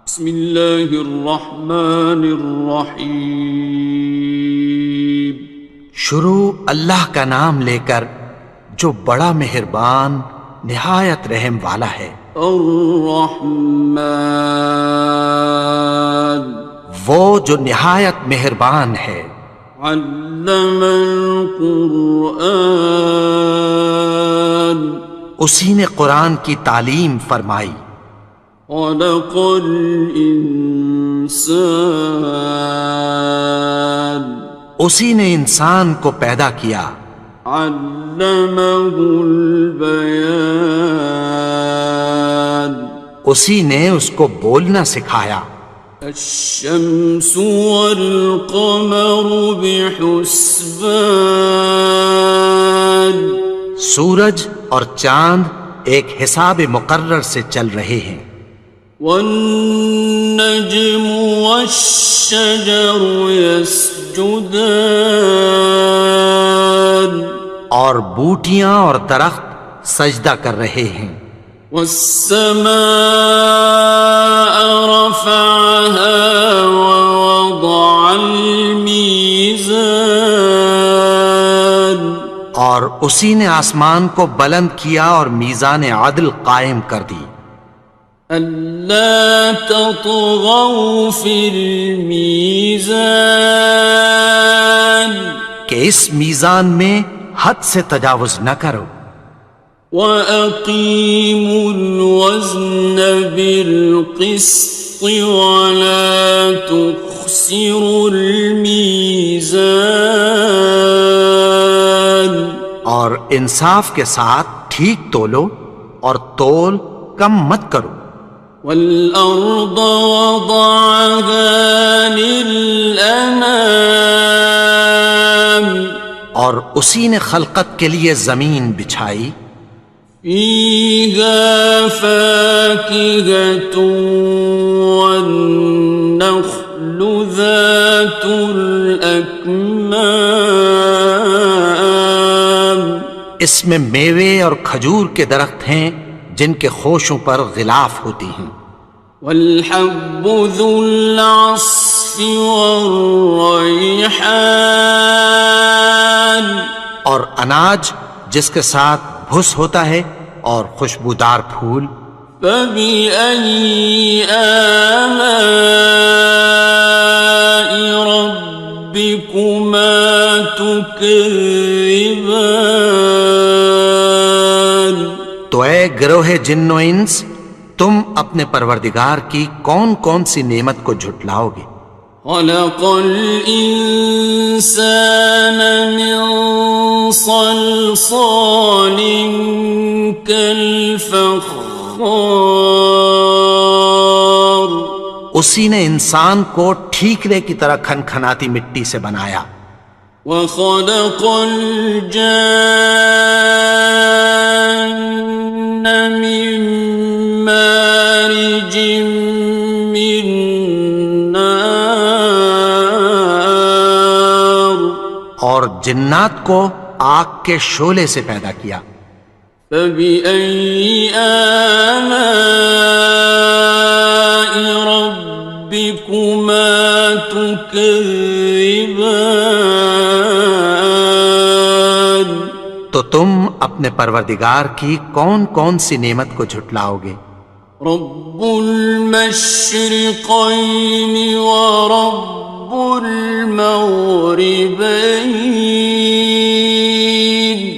بسم اللہ الرحمن الرحیم۔ شروع اللہ کا نام لے کر جو بڑا مہربان نہایت رحم والا ہے۔ الرحمن، وہ جو نہایت مہربان ہے۔ علم القرآن، اسی نے قرآن کی تعلیم فرمائی۔ خلق الانسان، اسی نے انسان کو پیدا کیا۔ علمہ البیان، اسی نے اس کو بولنا سکھایا۔ الشمس والقمر بحسبان، سورج اور چاند ایک حساب مقرر سے چل رہے ہیں۔ والنجم والشجر يسجدان، اور بوٹیاں اور درخت سجدہ کر رہے ہیں۔ والسماء رفعها ووضع الميزان، اور اسی نے آسمان کو بلند کیا اور میزان عدل قائم کر دی۔ ألا تطغوا في الميزان، کہ اس میزان میں حد سے تجاوز نہ کرو۔ وَأَقِيمُوا الْوَزْنَ بِالْقِسْطِ وَلَا تُخْسِرُوا الْمِيزَانَ، اور انصاف کے ساتھ ٹھیک تولو اور تول کم مت کرو۔ وَالْأَرْضَ وَضَعَهَا لِلْأَنَامِ، اور اسی نے خلقت کے لیے زمین بچھائی۔ فِيهَا فَاكِهَةٌ وَالنَّخْلُ ذَاتُ الْأَكْمَامِ، اس میں میوے اور کھجور کے درخت ہیں جن کے خوشوں پر غلاف ہوتی ہیں۔ وَالْحَبُّ ذُو الْعَصْفِ وَالرَّيْحَانِ، اور اناج جس کے ساتھ بھس ہوتا ہے اور خوشبودار پھول۔ فَبِأَيِّ آلَاءِ رَبِّكُمَا تُكَذِّبَانِ، تو اے گروہ جن و انس، تم اپنے پروردگار کی کون کون سی نعمت کو جھٹلاؤ گے؟ خَلَقَ الْإِنسَانَ مِنْ صَلْصَالٍ كَالْفَخَّارِ، اسی نے انسان کو ٹھیکرے کی طرح کھنکھناتی مٹی سے بنایا۔ وَخَلَقَ الْجَانَّ مِن مَّارِجٍ مِّن نَّارٍ، اور جنات کو آگ کے شعلے سے پیدا کیا۔ فَبِأَيِّ آلَاءِ رَبِّكُمَا تُكَذِّبَانِ، تو تم اپنے پروردگار کی کون کون سی نعمت کو جھٹلاؤ گے؟ رب المشرقين ورب المغربين،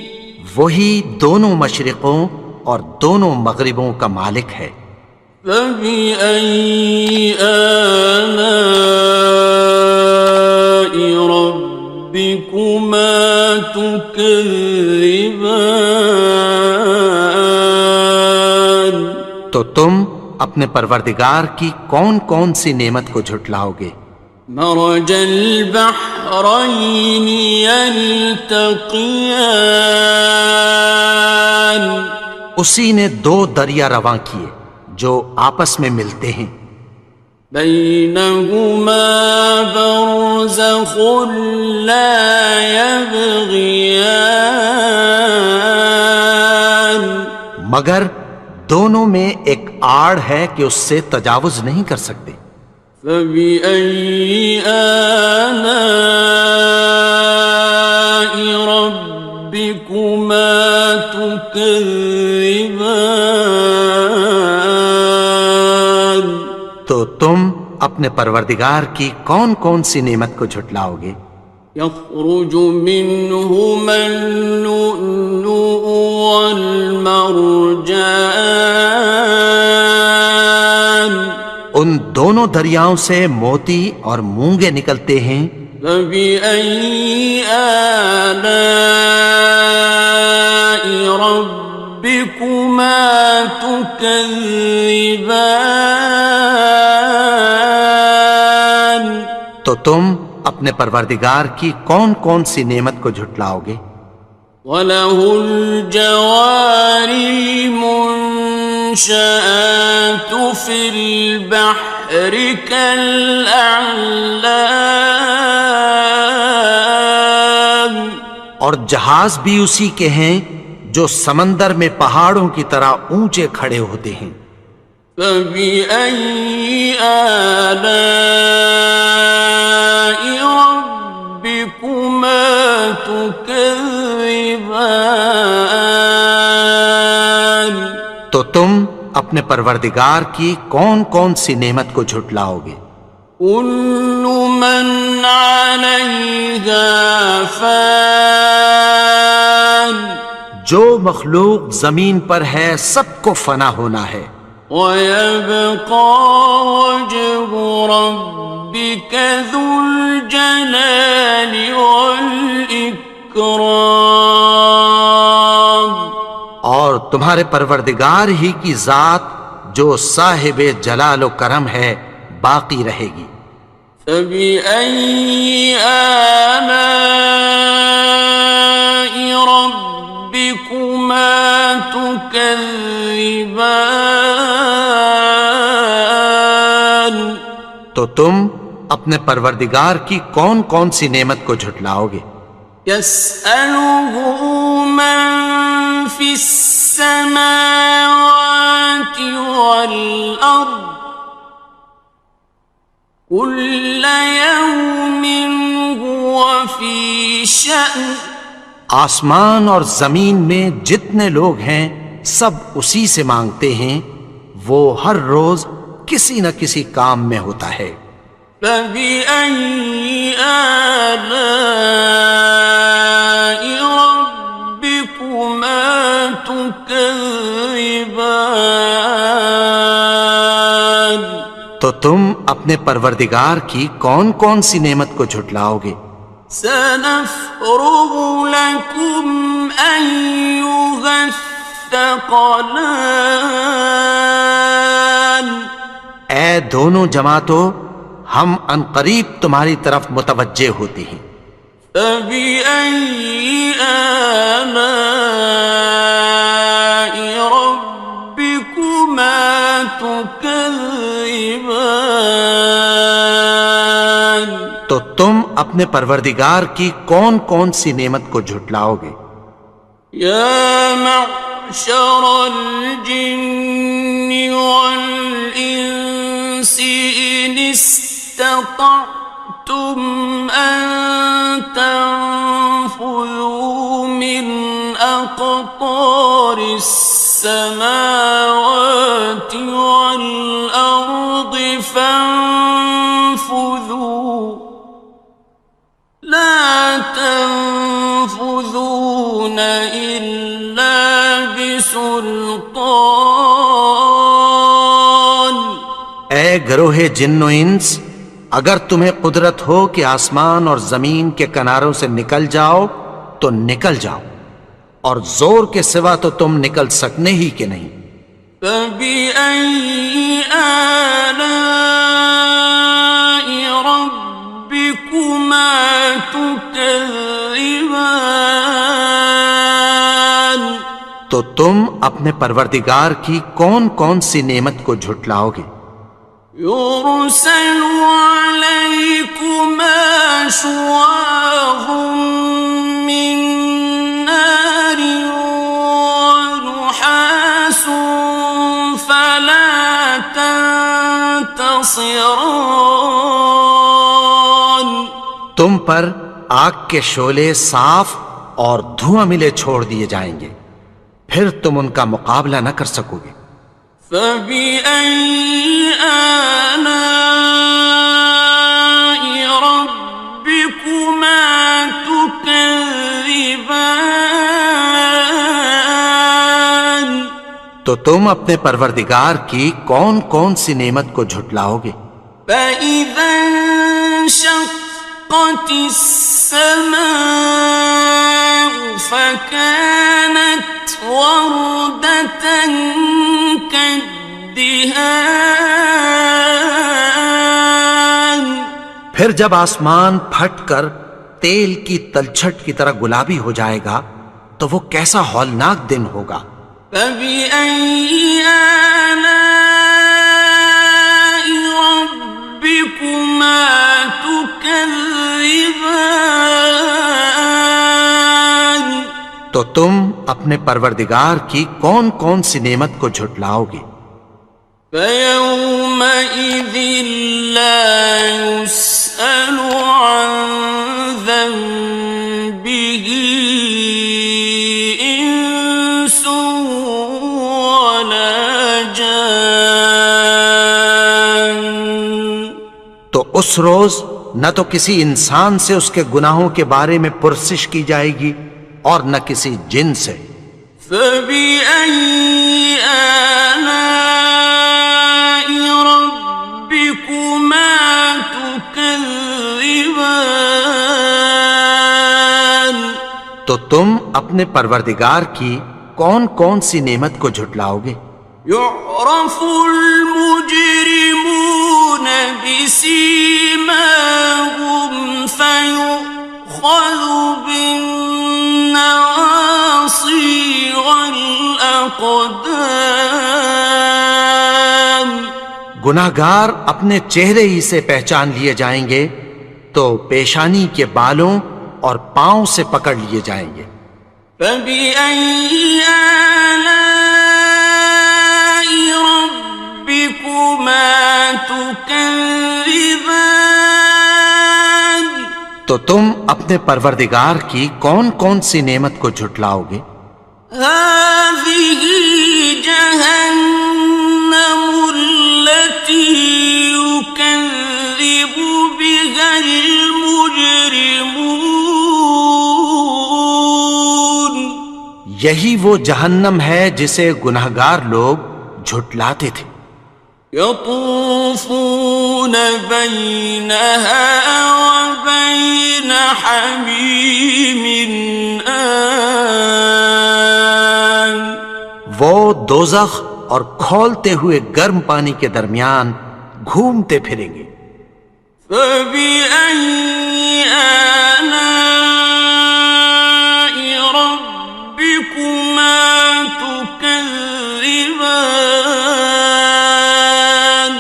وہی دونوں مشرقوں اور دونوں مغربوں کا مالک ہے۔ فَبِأَيِّ آلَاءِ رَبِّكُمَا تُكَذِّبَانِ، تو تم اپنے پروردگار کی کون کون سی نعمت کو جھٹلاؤ گے؟ مرج البحرين يلتقيان، اسی نے دو دریا رواں کیے جو آپس میں ملتے ہیں۔ بينهما برزخ لا يبغيان، مگر دونوں میں ایک آڑ ہے کہ اس سے تجاوز نہیں کر سکتے۔ فبأي آلاء ربكما تكذبان؟ تو تم اپنے پروردگار کی کون کون سی نعمت کو جھٹلاؤ گے؟ يخرج منهما اللؤلؤ والمرجان، ان دونوں دریاؤں سے موتی اور مونگے نکلتے ہیں۔ فبأي آلاء ربكما تكذبان؟ تو تم اپنے پروردگار کی کون کون سی نعمت کو جھٹلاؤ گے؟ وَلَهُ الْجَوَارِ الْمُنشَآتُ فِي الْبَحْرِ كَالْأَعْلَامِ، اور جہاز بھی اسی کے ہیں جو سمندر میں پہاڑوں کی طرح اونچے کھڑے ہوتے ہیں۔ فَبِأَيِّ آلَاءِ رَبِّكُمَا تُكَذِّبَانِ؟ تو تم اپنے پروردگار کی کون کون سی نعمت کو جھٹلاؤ گے؟ كُلُّ مَنْ عَلَيْهَا فَانٍ، جو مخلوق زمین پر ہے سب کو فنا ہونا ہے۔ وَيَبْقَى وَجْهُ رَبِّكَ ذُو الْجَلَالِ وَالْإِكْرَامِ، اور تمہارے پروردگار ہی کی ذات جو صاحب جلال و کرم ہے باقی رہے گی۔ فَبِأَيِّ آلَاءِ رَبِّكُمَا تُكَذِّبَانِ؟ تو تم اپنے پروردگار کی کون کون سی نعمت کو جھٹلاؤ گے؟ يَسْأَلُهُ مَن فِي السَّمَاوَاتِ وَالْأَرْضِ كُلَّ يَوْمٍ هُوَ فِي شَأْنٍ، آسمان اور زمین میں جتنے لوگ ہیں سب اسی سے مانگتے ہیں، وہ ہر روز کسی نہ کسی کام میں ہوتا ہے۔ فَبِأَيِّ آلَاءِ رَبِّكُمَا تُكَذِّبَانِ؟ تو تم اپنے پروردگار کی کون کون سی نعمت کو جھٹلاؤ گے؟ سَنَفْرُغُ لَكُمْ أَيُّهَ الثَّقَلَانِ، اے دونوں جماعتوں، ہم عنقریب تمہاری طرف متوجہ ہوتے ہیں۔ فَبِأَيِّ آلَاءِ رَبِّكُمَا تُكَذِّبَانِ؟ تو تم اپنے پروردگار کی کون کون سی نعمت کو جھٹلاؤ گے؟ يَا مَعْشَرَ الْجِنِّ وَالْإِنسِ إِنِ اسْتَطَعْتُمْ أَن تَنفُذُوا مِنْ أَقْطَارِ السَّمَاوَاتِ وَالْأَرْضِ فَانفُذُوا لَا تَنفُذُونَ إِلَّا بِسُلْطَانٍ۔ اے گروہ جن و انس، اگر تمہیں قدرت ہو کہ آسمان اور زمین کے کناروں سے نکل جاؤ تو نکل جاؤ، اور زور کے سوا تو تم نکل سکنے ہی کہ نہیں۔ فَبِأَيِّ آلَاءِ رَبِّكُمَا تُكَذِّبَانِ؟ تو تم اپنے پروردگار کی کون کون سی نعمت کو جھٹلاؤ گے؟ يُرْسَلُ عَلَيْكُمَا شُوَاظٌ مِّن نَّارٍ وَنُحَاسٌ فَلَا ناصران تم پر آگ کے شعلے صاف اور دھواں ملے چھوڑ دیے جائیں گے، پھر تم ان کا مقابلہ نہ کر سکو گے۔ فبأي آلاء ربكما تكذبان تو تم اپنے پروردگار کی کون کون سی نعمت کو جھٹلاؤ گے؟ فإذا انشقت السماء فكانت وردة كالدهان پھر جب آسمان پھٹ کر تیل کی تلچھٹ کی طرح گلابی ہو جائے گا تو وہ کیسا ہولناک دن ہوگا۔ فبأي آلاء ربكما تكذبان تو تم اپنے پروردگار کی کون کون سی نعمت کو جھٹلاؤ گے؟ فيومئذ لا يسأل عن ذنبه إنس ولا جان تو اس روز نہ تو کسی انسان سے اس کے گناہوں کے بارے میں پرسش کی جائے گی اور نہ کسی جن سے۔ فبأي آلاء ربكما تكذبان تو تم اپنے پروردگار کی کون کون سی نعمت کو جھٹلاؤ گے؟ يعرف المجرمون بسيماهم فيؤخذ بالنواصي والأقدام گناہگار اپنے چہرے ہی سے پہچان لیے جائیں گے تو پیشانی کے بالوں اور پاؤں سے پکڑ لیے جائیں گے۔ فبأي آلاء ربكما تكذبان تو تم اپنے پروردگار کی کون کون سی نعمت کو جھٹلاؤ گے؟ هذه جهنم التي يكذب بها المجرمون یہی وہ جہنم ہے جسے گناہگار لوگ جھٹلاتے تھے۔ يطوفون بينها وبين حميم آن وہ دوزخ اور کھولتے ہوئے گرم پانی کے درمیان گھومتے پھریں گے۔ فبأي آلاء ربكما تكذبان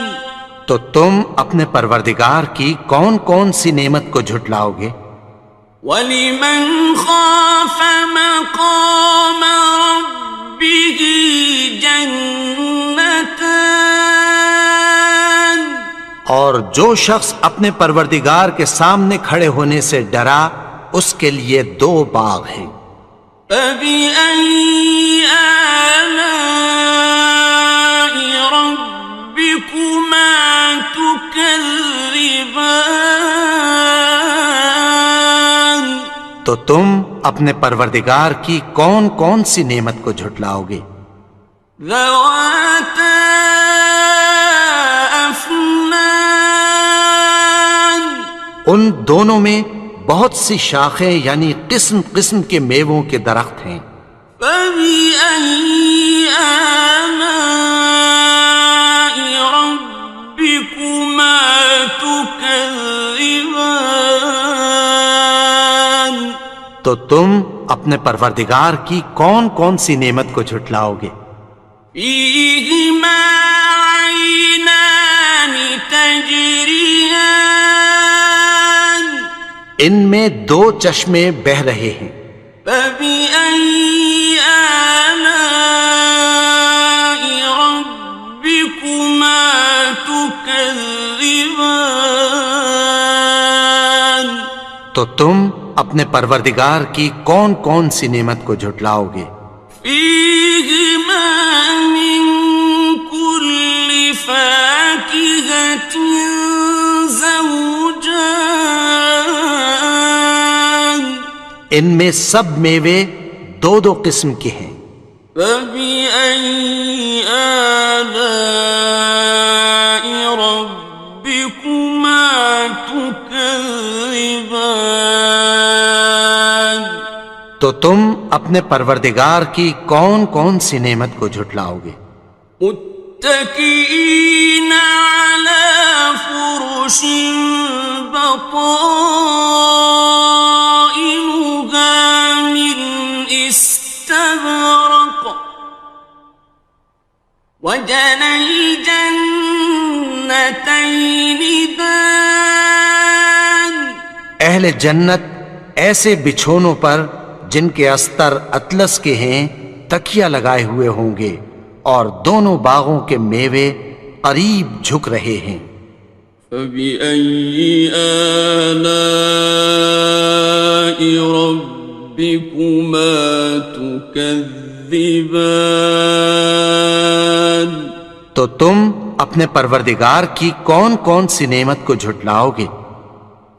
تو تم اپنے پروردگار کی کون کون سی نعمت کو جھٹلاؤ گے؟ وَلِمَنْ خَافَ مَقَامَ رَبِّهِ جَنَّتَانِ اور جو شخص اپنے پروردگار کے سامنے کھڑے ہونے سے ڈرا اس کے لیے دو باغ ہیں۔ فَبِأَيِّ آلَاءِ رَبِّكُمَا تُكَذِّبَانِ تو تم اپنے پروردگار کی کون کون سی نعمت کو جھٹلاؤ گے؟ ذَوَاتَا أَفْنَانٍ ان دونوں میں بہت سی شاخیں یعنی قسم قسم کے میووں کے درخت ہیں۔ فَبِأَيِّ آلَاءِ رَبِّكُمَا تُكَذِّبَانِ تو تم اپنے پروردگار کی کون کون سی نعمت کو جھٹلاؤ گے؟ فِيهِمَا عَيْنَانِ تَجْرِيَانِ ان میں دو چشمے بہہ رہے ہیں۔ فَبِأَيِّ آلَاءِ رَبِّكُمَا تُكَذِّبَانِ تم اپنے پروردگار کی کون کون سی نعمت کو جھٹلاؤ گے؟ فيهما من كل فاكهة زوجان ان میں سب میوے دو دو قسم کے ہیں۔ فبأي آلاء ربكما تكذبان تو تم اپنے پروردگار کی کون کون سی نعمت کو جھٹلاؤ گے؟ متكئين على فرش بطائنها من استبرق وجنى الجنتين دان اہل جنت ایسے بچھونوں پر جن کے استر اطلس کے ہیں تکیہ لگائے ہوئے ہوں گے، اور دونوں باغوں کے میوے قریب جھک رہے ہیں۔ فبأي آلاء ربكما تكذبان تو تم اپنے پروردگار کی کون کون سی نعمت کو جھٹلاؤ گے؟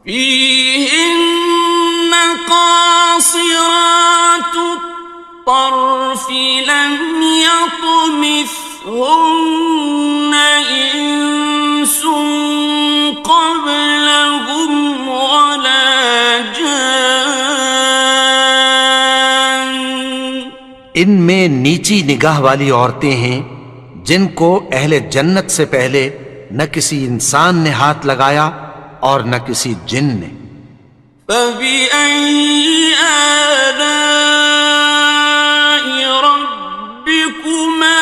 فيهن قاصرات الطرف لم يطمثهن إنس قبلهم ولا جان ان میں نیچی نگاہ والی عورتیں ہیں جن کو اہل جنت سے پہلے نہ کسی انسان نے ہاتھ لگایا اور نہ کسی جن نے۔ فبأي آلاء ربكما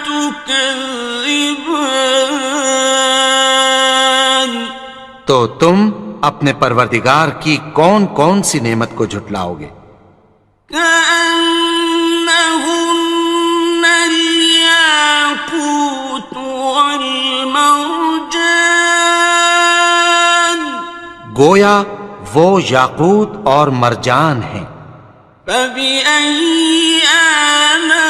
تكذبان تو تم اپنے پروردگار کی کون کون سی نعمت کو جھٹلاؤ گے؟ كأنهن الياقوت والمرجان گویا وہ یاقوت اور مرجان ہیں۔ فبأي آلاء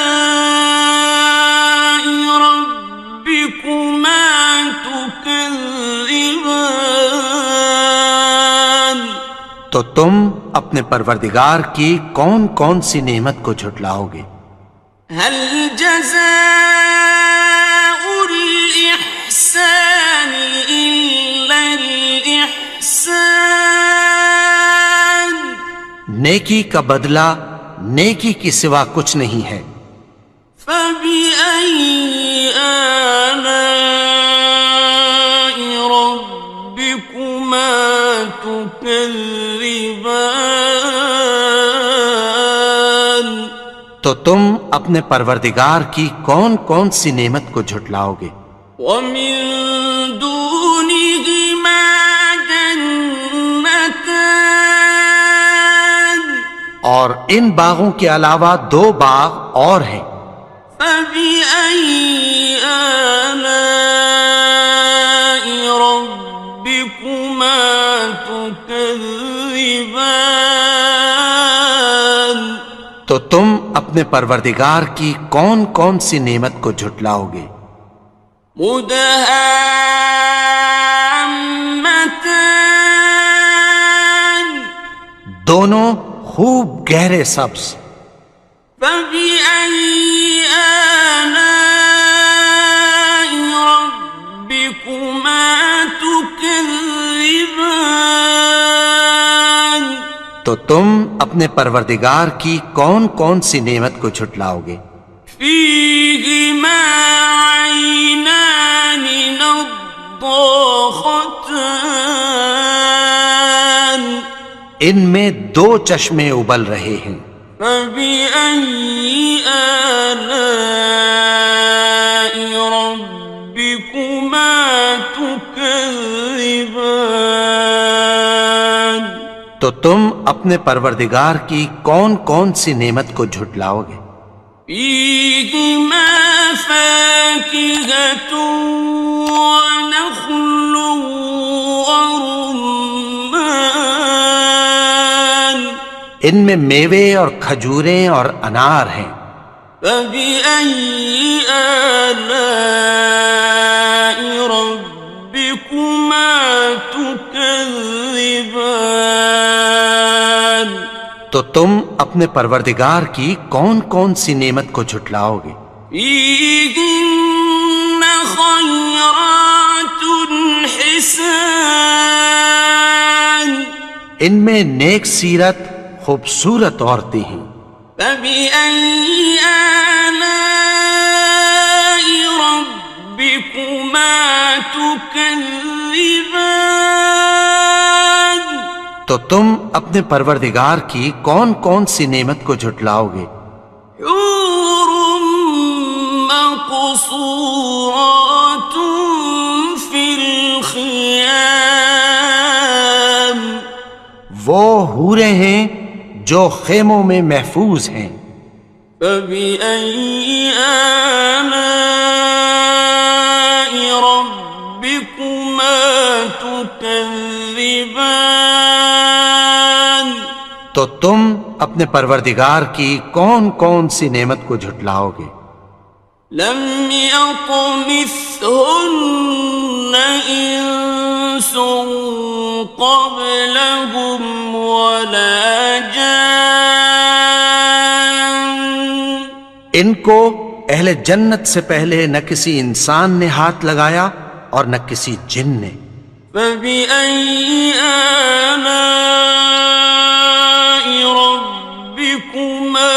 ربكما تكذبان تو تم اپنے پروردگار کی کون کون سی نعمت کو جھٹلاؤ گے؟ هل جزاء الإحسان إلا الإحسان نیکی کا بدلہ نیکی کی سوا کچھ نہیں ہے۔ فبأي آلاء ربكما تكذبان تو تم اپنے پروردگار کی کون کون سی نعمت کو جھٹلاؤ گے؟ ومن دونهما جنتان اور ان باغوں کے علاوہ دو باغ اور ہیں۔ فبأي آلاء ربكما تكذبان تو تم اپنے پروردگار کی کون کون سی نعمت کو جھٹلاؤ گے؟ مدهامتان دونوں خوب گہرے سبز۔ فبأي آلاء ربكما تكذبان تو تم اپنے پروردگار کی کون کون سی نعمت کو جھٹلاؤ گے؟ فيهما عينان نضاختان ان میں دو چشمے ابل رہے ہیں۔ فبأي آلاء ربكما تكذبان تو تم اپنے پروردگار کی کون کون سی نعمت کو جھٹلاؤ گے؟ فيهما فاكهة ونخل ورمان ان میں میوے اور کھجوریں اور انار ہیں۔ فبأي آلاء ربكما تكذبان؟ تو تم اپنے پروردگار کی کون کون سی نعمت کو جھٹلاؤ گے؟ فيهن خيرات حسان، ان میں نیک سیرت خوبصورت عورتیں ہیں۔ فبأي آلاء ربكما تكذبان؟ تو تم اپنے پروردگار کی کون کون سی نعمت کو جھٹلاؤ گے؟ حور مقصورات في الخيام، وہ حوریں ہیں جو خیموں میں محفوظ ہیں۔ فبأي آلاء ربكما تكذبان؟ تو تم اپنے پروردگار کی کون کون سی نعمت کو جھٹلاؤ گے؟ لم يطمثهن إنس قبلهم ولا جان، ان کو اہل جنت سے پہلے نہ کسی انسان نے ہاتھ لگایا اور نہ کسی جن نے۔ فبأي آلاء ربكما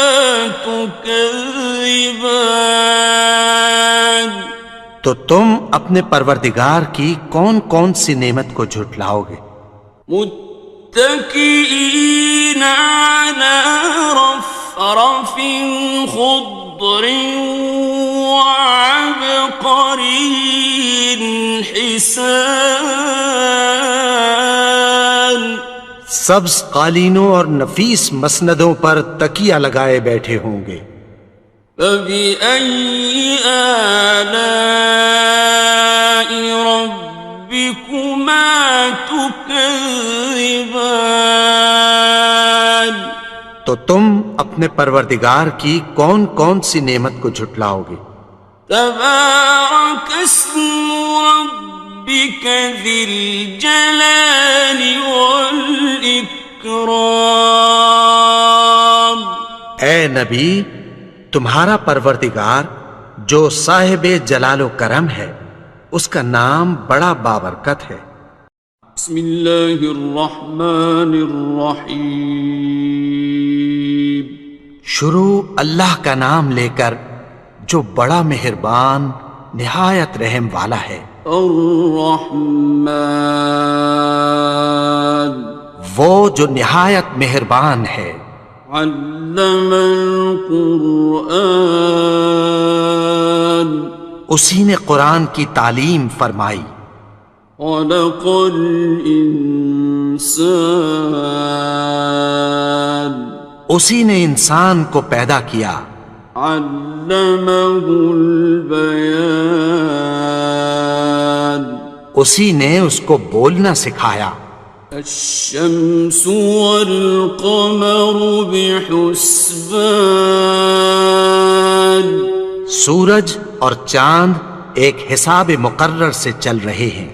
تكذبان؟ تو تم اپنے پروردگار کی کون کون سی نعمت کو جھٹلاؤ گے؟ متكئين على رفرف خضر وعبقري حسان، سبز قالینوں اور نفیس مسندوں پر تکیہ لگائے بیٹھے ہوں گے۔ فبأي آلاء ربكما تكذبان؟ تو تم اپنے پروردگار کی کون کون سی نعمت کو جھٹلاؤ گے؟ تبارك اسم ربك ذي الجلال والإكرام، اے نبی، تمہارا پروردگار جو صاحب جلال و کرم ہے، اس کا نام بڑا بابرکت ہے۔ بسم اللہ الرحمن الرحیم، شروع اللہ کا نام لے کر جو بڑا مہربان نہایت رحم والا ہے۔ الرحمن، وہ جو نہایت مہربان ہے۔ علم القرآن، اسی نے قرآن کی تعلیم فرمائی۔ خلق الانسان، اسی نے انسان کو پیدا کیا۔ علمہ البیان، اسی نے اس کو بولنا سکھایا۔ الشمس والقمر بحسبان، سورج اور چاند ایک حساب مقرر سے چل رہے ہیں۔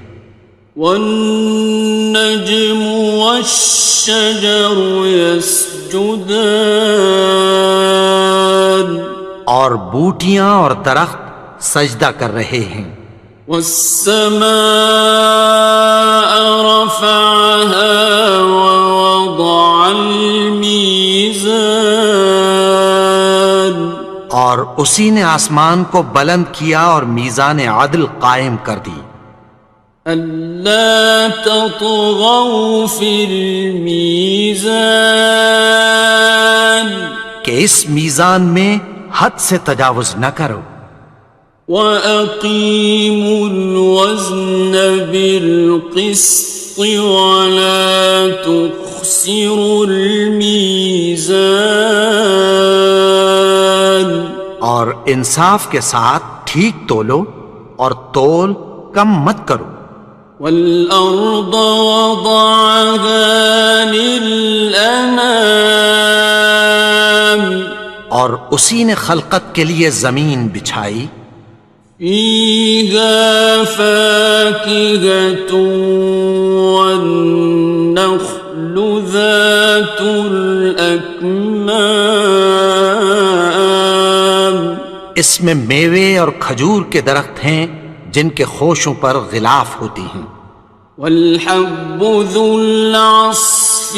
والنجم والشجر يسجدان، اور بوٹیاں اور درخت سجدہ کر رہے ہیں۔ والسماء رفعها ووضع الميزان، اور اسی نے آسمان کو بلند کیا اور میزان عدل قائم کر دی۔ ألا تطغوا في الميزان، کہ اس میزان میں حد سے تجاوز نہ کرو۔ وَأَقِيمُوا الْوَزْنَ بِالْقِسْطِ وَلَا تُخْسِرُوا الْمِيزَانَ، اور انصاف کے ساتھ ٹھیک تولو اور تول کم مت کرو۔ وَالْأَرْضَ وَضَعَهَا لِلْأَنَامِ، اور اسی نے خلقت کے لیے زمین بچھائی، فيها فاكهة والنخل ذات الأكمام، اس میں میوے اور کھجور کے درخت ہیں جن کے خوشوں پر غلاف ہوتی ہیں، والحب ذو العصف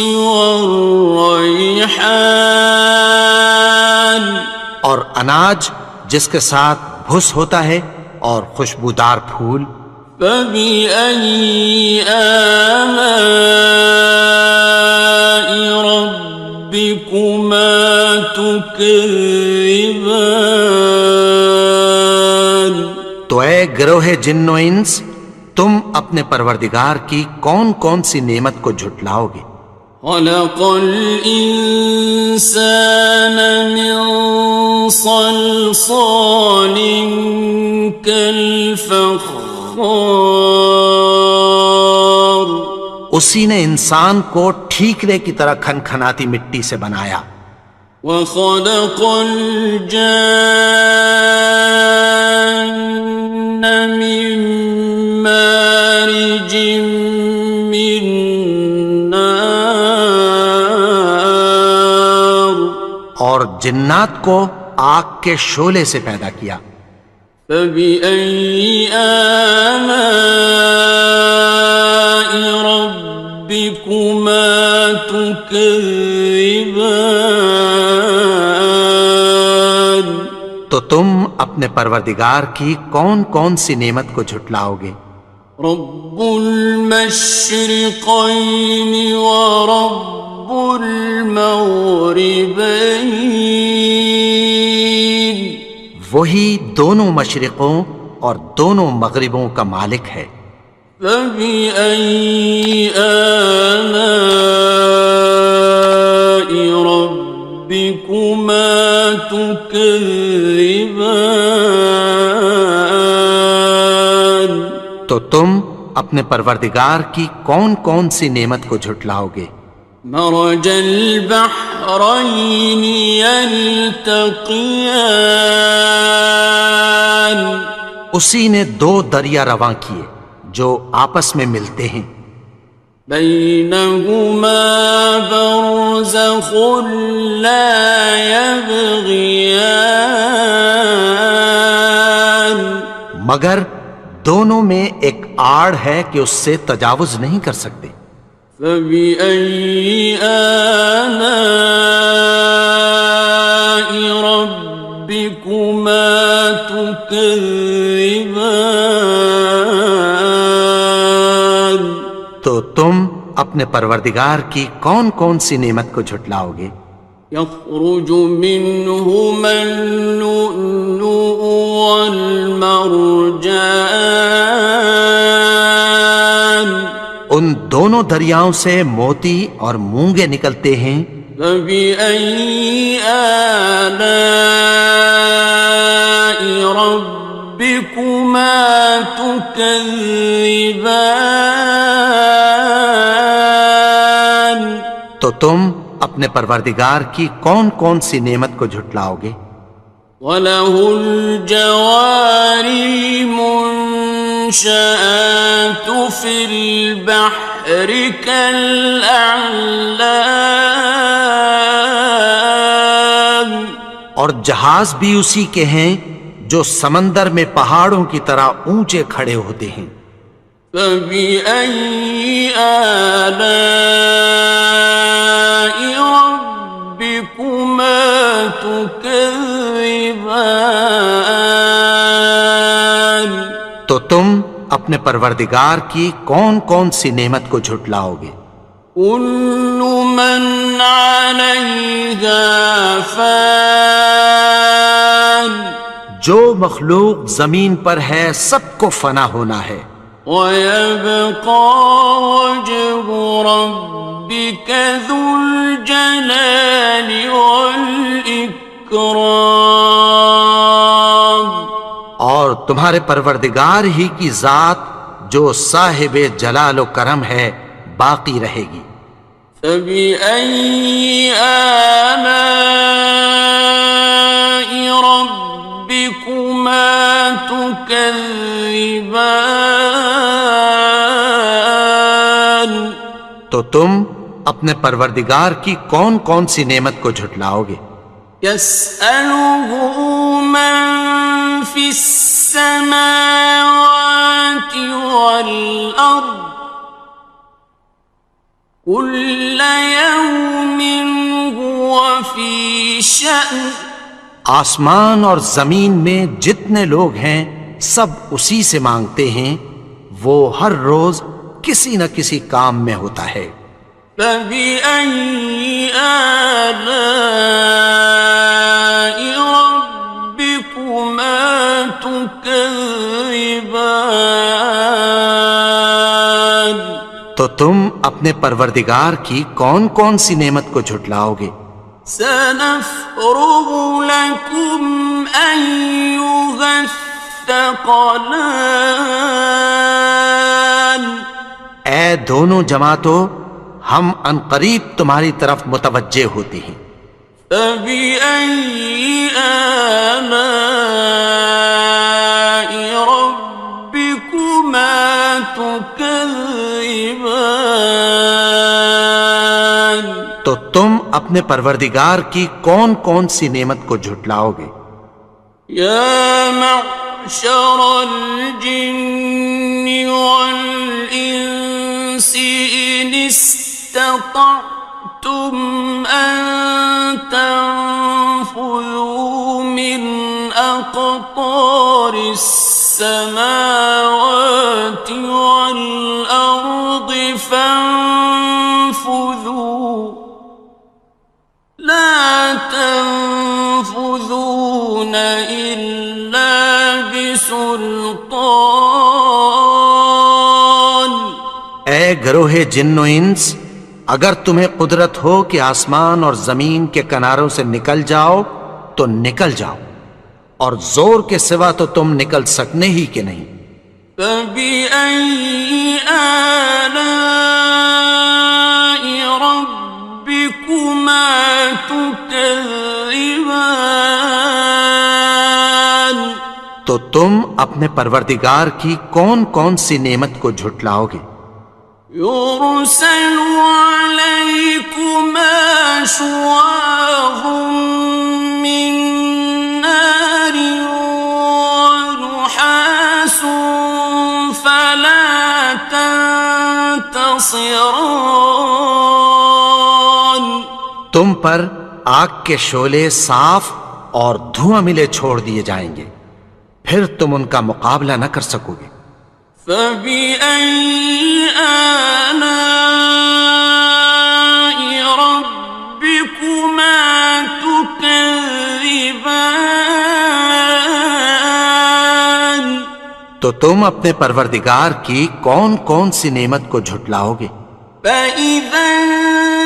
والریحان، اور اناج جس کے ساتھ بھس ہوتا ہے اور خوشبودار پھول، فبأي آلاء ربكما تكذبان۔ تو اے گروہ جن و انس، تم اپنے پروردگار کی کون کون سی نعمت کو جھٹلاؤ گے؟ خلق الإنسان من صلصال كالفخار، اسی نے انسان کو ٹھیکرے کی طرح کھنکھناتی مٹی سے بنایا، وخلق الجان من مارج من نار، اور جنات کو آگ کے شعلے سے پیدا کیا، فبأي آلاء ربكما تكذبان۔ تو تم اپنے پروردگار کی کون کون سی نعمت کو جھٹلاؤ گے؟ رب المشرقين ورب المغربين، وہی دونوں مشرقوں اور دونوں مغربوں کا مالک ہے، فبأي آلاء ربكما تكذبان۔ تو تم اپنے پروردگار کی کون کون سی نعمت کو جھٹلاؤ گے؟ مرج البحرين يلتقيان، اسی نے دو دریا رواں کیے جو آپس میں ملتے ہیں، بينهما برزخ لا يبغيان، مگر دونوں میں ایک آڑ ہے کہ اس سے تجاوز نہیں کر سکتے، فبأي آلاء ربكما تكذبان۔ تو تم اپنے پروردگار کی کون کون سی نعمت کو جھٹلاؤ گے؟ يخرج منهما اللؤلؤ والمرجان، ان دونوں دریاؤں سے موتی اور مونگے نکلتے ہیں، فبأي آلاء ربكما تكذبان۔ تو تم اپنے پروردگار کی کون کون سی نعمت کو جھٹلاؤ گے؟ وَلَهُ الْجَوَارِ الْمُنشَآتُ فِي الْبَحْرِ كَالْأَعْلَامِ، اور جہاز بھی اسی کے ہیں جو سمندر میں پہاڑوں کی طرح اونچے کھڑے ہوتے ہیں، فبأي آلاء ربكما تكذبان۔ تو تم اپنے پروردگار کی کون کون سی نعمت کو جھٹلاؤ گے؟ كل من عليها فان، جو مخلوق زمین پر ہے سب کو فنا ہونا ہے، ويبقى وجه ربك ذو الجلال والإكرام، اور تمہارے پروردگار ہی کی ذات جو صاحب جلال و کرم ہے باقی رہے گی، فبأي آلاء ربكما تكذبان؟ تو تم اپنے پروردگار کی کون کون سی نعمت کو جھٹلاؤ گے؟ يسأله من في السماوات والأرض كل يوم هو في شأن. آسمان اور زمین میں جتنے لوگ ہیں سب اسی سے مانگتے ہیں، وہ ہر روز کسی نہ کسی کام میں ہوتا ہے۔ فبأي آلاء ربكما تكذبان؟ تو تم اپنے پروردگار کی کون کون سی نعمت کو جھٹلاؤ گے؟ سنفرغ لكم أيها الثقلان. اے دونوں جماعتوں، ہم عنقریب تمہاری طرف متوجہ ہوتے ہیں۔ فبأي آلاء ربكما تكذبان؟ تو تم اپنے پروردگار کی کون کون سی نعمت کو جھٹلاؤ گے؟ یا معشر الجن والانس ان استطعتم ان تنفذوا من اقطار السماوات والارض فانفذوا لا تنفذون إلا بسلطان. اے گروہ جن و انس، اگر تمہیں قدرت ہو کہ آسمان اور زمین کے کناروں سے نکل جاؤ تو نکل جاؤ، اور زور کے سوا تو تم نکل سکنے ہی کہ نہیں۔ فبأي آلاء ربكما تكذبان؟ تو تم اپنے پروردگار کی کون کون سی نعمت کو جھٹلاؤ گے؟ يرسل عليكما شواظ من نار ونحاس فلا تنتصران. تم پر آگ کے شعلے صاف اور دھواں ملے چھوڑ دیے جائیں گے، پھر تم ان کا مقابلہ نہ کر سکو گے۔ فبأي آلاء ربكما تكذبان؟ تو تم اپنے پروردگار کی کون کون سی نعمت کو جھٹلاؤ گے؟ فإذا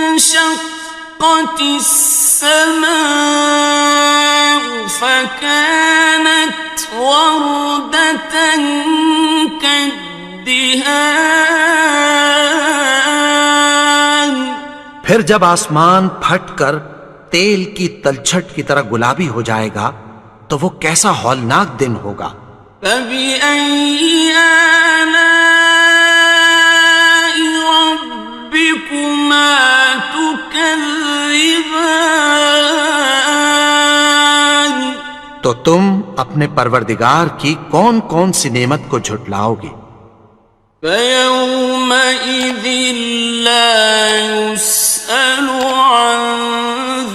انشقت السماء فكانت وردة كالدهان. پھر جب آسمان پھٹ کر تیل کی تلچھٹ کی طرح گلابی ہو جائے گا تو وہ کیسا ہولناک دن ہوگا۔ فبأي آلاء ربكما تكذبان؟ تو تم اپنے پروردگار کی کون کون سی نعمت کو جھٹلاؤ گے؟ فيومئذ لا يسأل عن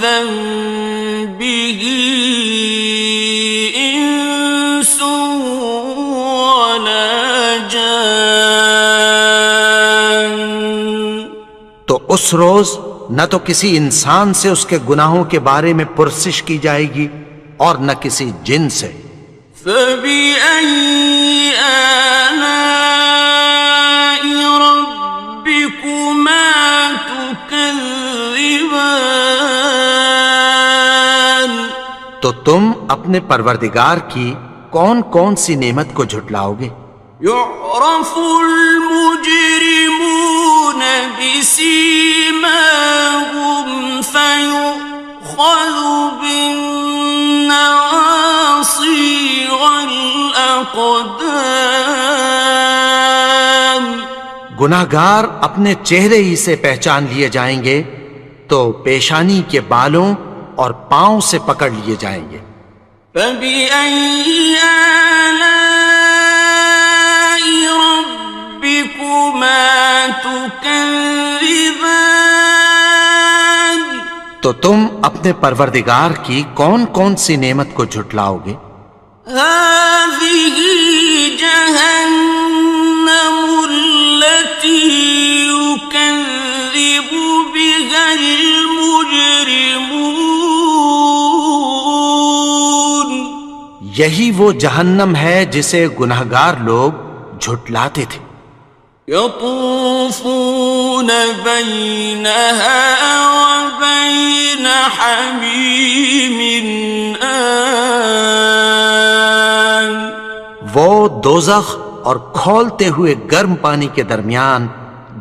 ذنبه إنس ولا جان. تو اس روز نہ تو کسی انسان سے اس کے گناہوں کے بارے میں پرسش کی جائے گی اور نہ کسی جن سے۔ فبأي آلاء ربكما تكذبان؟ تو تم اپنے پروردگار کی کون کون سی نعمت کو جھٹلاؤ گے؟ يعرف المجرمون بسيماهم گناہگار اپنے چہرے ہی سے پہچان لیے جائیں گے تو پیشانی کے بالوں اور پاؤں سے پکڑ لیے جائیں گے۔ فَبِأَيِّ آلَاءِ رَبِّكُمَا تُكَذِّبَانِ؟ تو تم اپنے پروردگار کی کون کون سی نعمت کو جھٹلاؤ گے؟ هَٰذِهِ جَهَنَّمُ الَّتِي يُكَذِّبُ بِهَا الْمُجْرِمُونَ۔ یہی وہ جہنم ہے جسے گناہگار لوگ جھٹلاتے تھے۔ يطوفون بينها وبين حميم آن۔ وہ دوزخ اور کھولتے ہوئے گرم پانی کے درمیان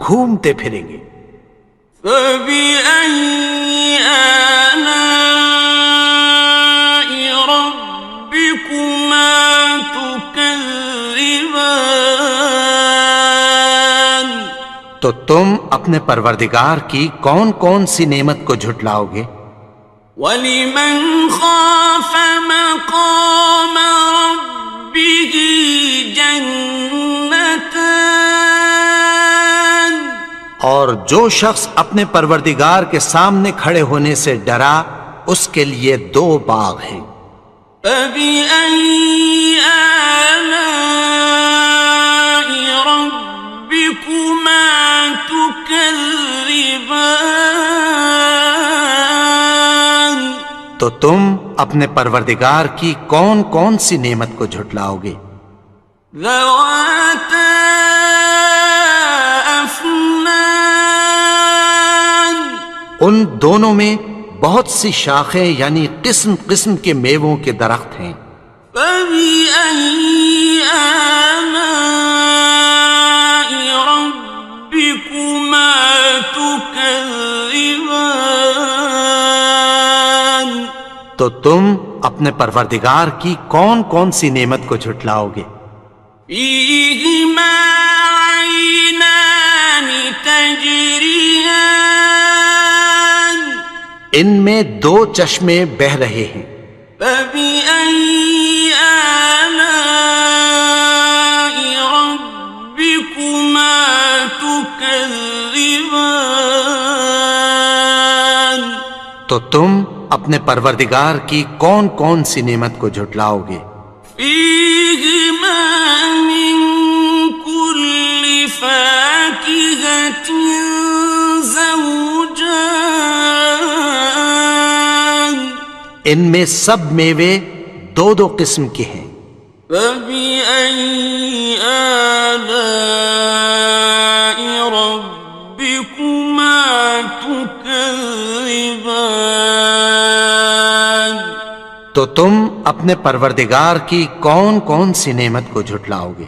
گھومتے پھریں گے۔ فَبِأَيِّ آلَاءِ رَبِّكُمَا تُكَذِّبَانِ؟ تو تم اپنے پروردگار کی کون کون سی نعمت کو جھٹلاؤ گے؟ وَلِمَنْ خَافَ مَقَامَ رَبِّهِ جَنَّتَانِ؟ اور جو شخص اپنے پروردگار کے سامنے کھڑے ہونے سے ڈرا اس کے لیے 2 باغ ہیں۔ فَبِأَيِّ آلَاءِ رَبِّكُمَا تُكَذِّبَانِ؟ تو تم اپنے پروردگار کی کون کون سی نعمت کو جھٹلاؤ گے؟ ذَوَاتَا أَفْنَانٍ۔ ان دونوں میں بہت سی شاخیں یعنی قسم قسم کے میووں کے درخت ہیں۔ فَبِأَيِّ آلَاءِ رَبِّكُمَا تُكَذِّبَانِ؟ تو تم اپنے پروردگار کی کون کون سی نعمت کو جھٹلاؤ گے؟ فِيهِمَا عَيْنَانِ تَجْرِيَانِ۔ ان میں 2 چشمے بہہ رہے ہیں۔ فَبِأَيِّ آلَاءِ رَبِّكُمَا تُكَذِّبَانِ؟ تو تم اپنے پروردگار کی کون کون سی نعمت کو جھٹلاؤ گے؟ فِيهِمَا مِن كُلِّ فَاكِهَةٍ زَوْجَانِ۔ ان میں سب میوے 2 قسم کے ہیں۔ فَبِأَيِّ آلَاءِ رَبِّكُمَا تُكَذِّبَانِ؟ تو تم اپنے پروردگار کی کون کون سی نعمت کو جھٹلاؤ گے؟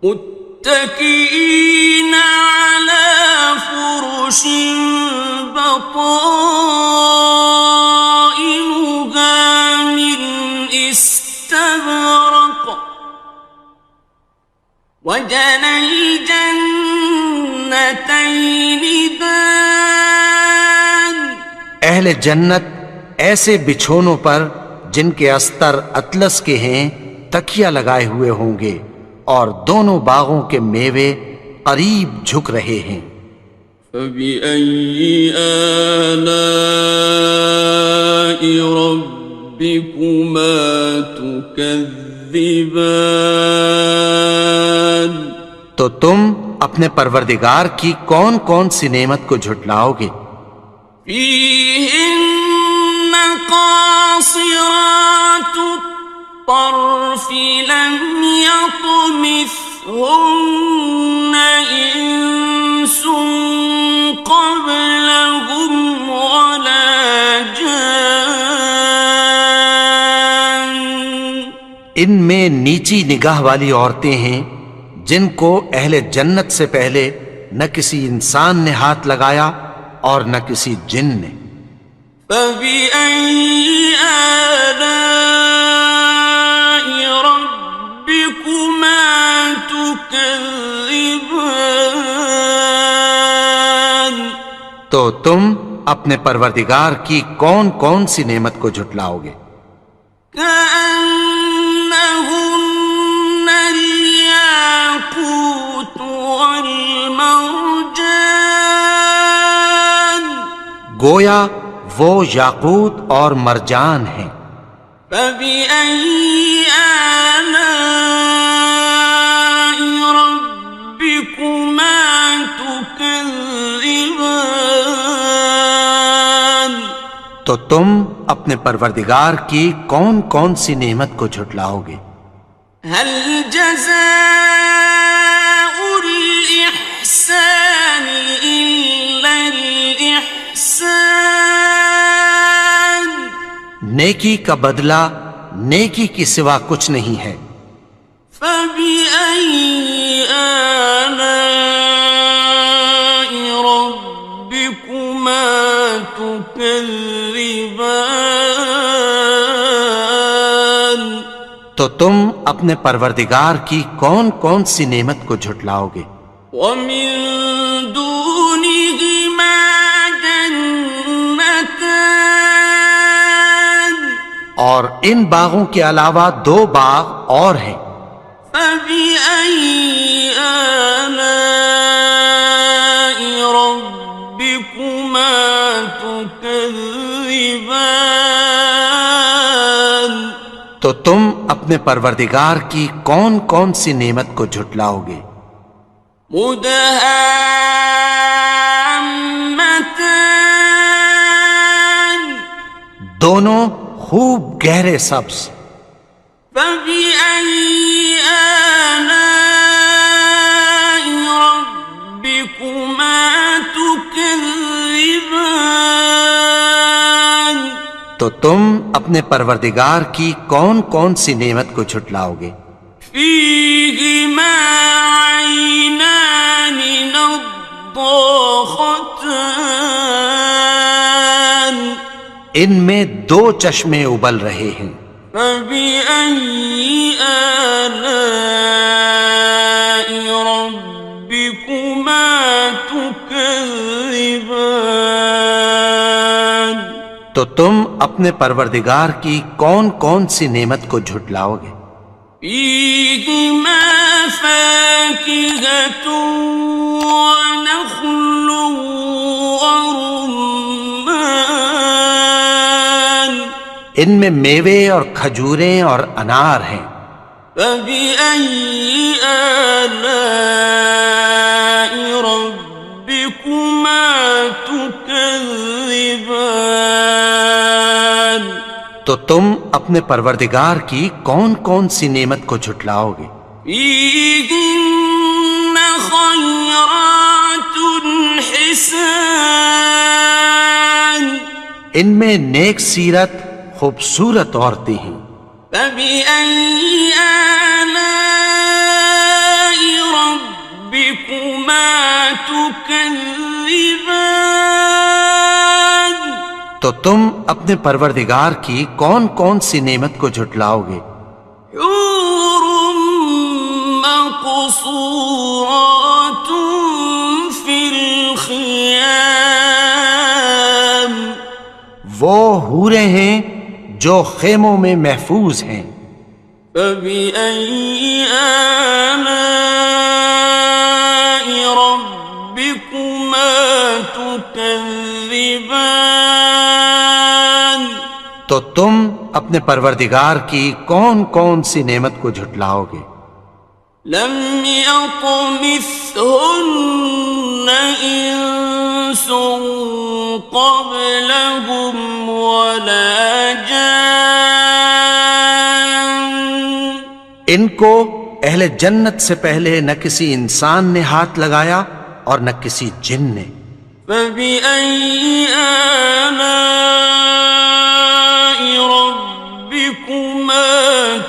متكئين على فرش بطائنها من استبرق وجنى الجنتين دان۔ اہل جنت ایسے بچھونوں پر جن کے استر اطلس کے ہیں تکیہ لگائے ہوئے ہوں گے اور دونوں باغوں کے میوے قریب جھک رہے ہیں۔ فَبِأَيِّ آلَاءِ رَبِّكُمَا تُكَذِّبَانِ؟ تو تم اپنے پروردگار کی کون کون سی نعمت کو جھٹلاؤ گے؟ فِيهِنَّ قَاصِرَاتُ الطَّرْفِ لَمْ يَطْمِثْهُنَّ إِنسٌ قَبْلَهُمْ وَلَا جَانٌّ۔ ان میں نیچی نگاہ والی عورتیں ہیں جن کو اہل جنت سے پہلے نہ کسی انسان نے ہاتھ لگایا اور نہ کسی جن نے۔ فَبِأَيِّ آلَاءِ رَبِّكُمَا تُكَذِّبَانِ؟ تو تم اپنے پروردگار کی کون کون سی نعمت کو جھٹلاؤ گے؟ كأنهن الياقوت والمرجان گویا وہ یاقوت اور مرجان ہیں۔ فبأي آلاء ربكما تكذبان تو تم اپنے پروردگار کی کون کون سی نعمت کو جھٹلاؤ گے؟ هل جزاء الإحسان إلا الإحسان نیکی کا بدلہ نیکی کی سوا کچھ نہیں ہے۔ فبأي آلاء ربكما تكذبان تو تم اپنے پروردگار کی کون کون سی نعمت کو جھٹلاؤ گے؟ ومن دونهما جنتان اور ان باغوں کے علاوہ دو باغ اور ہیں۔ فبأي آلاء ربكما تكذبان تو تم اپنے پروردگار کی کون کون سی نعمت کو جھٹلاؤ گے؟ مدهامتان دونوں خوب گہرے سبز۔ فبأي آلاء ربكما تكذبان تو تم اپنے پروردگار کی کون کون سی نعمت کو جھٹلاؤ گے؟ فيهما عينان نضاختان ان میں دو چشمے ابل رہے ہیں۔ فبأي آلاء ربكما تكذبان تو تم اپنے پروردگار کی کون کون سی نعمت کو جھٹلاؤ گے؟ فيهما فاكهة ونخل ورمان ان میں میوے اور کھجوریں اور انار ہیں۔ فبأي آلاء ربكما تكذبان تو تم اپنے پروردگار کی کون کون سی نعمت کو جھٹلاؤ گے؟ فيهن خيرات حسان ان میں نیک سیرت خوبصورت عورتیں ہیں۔ فبأي آلاء ربكما تكذبان تو تم اپنے پروردگار کی کون کون سی نعمت کو جھٹلاؤ گے؟ حور مقصورات في الخيام وہ حوریں ہیں جو خیموں میں محفوظ ہیں۔ فبأي آلاء ربكما تكذبان تو تم اپنے پروردگار کی کون کون سی نعمت کو جھٹلاؤ گے؟ لم يطمثهن إنس قبلهم ولا جان ان کو اہل جنت سے پہلے نہ کسی انسان نے ہاتھ لگایا اور نہ کسی جن نے۔ فبأي آلاء ربكما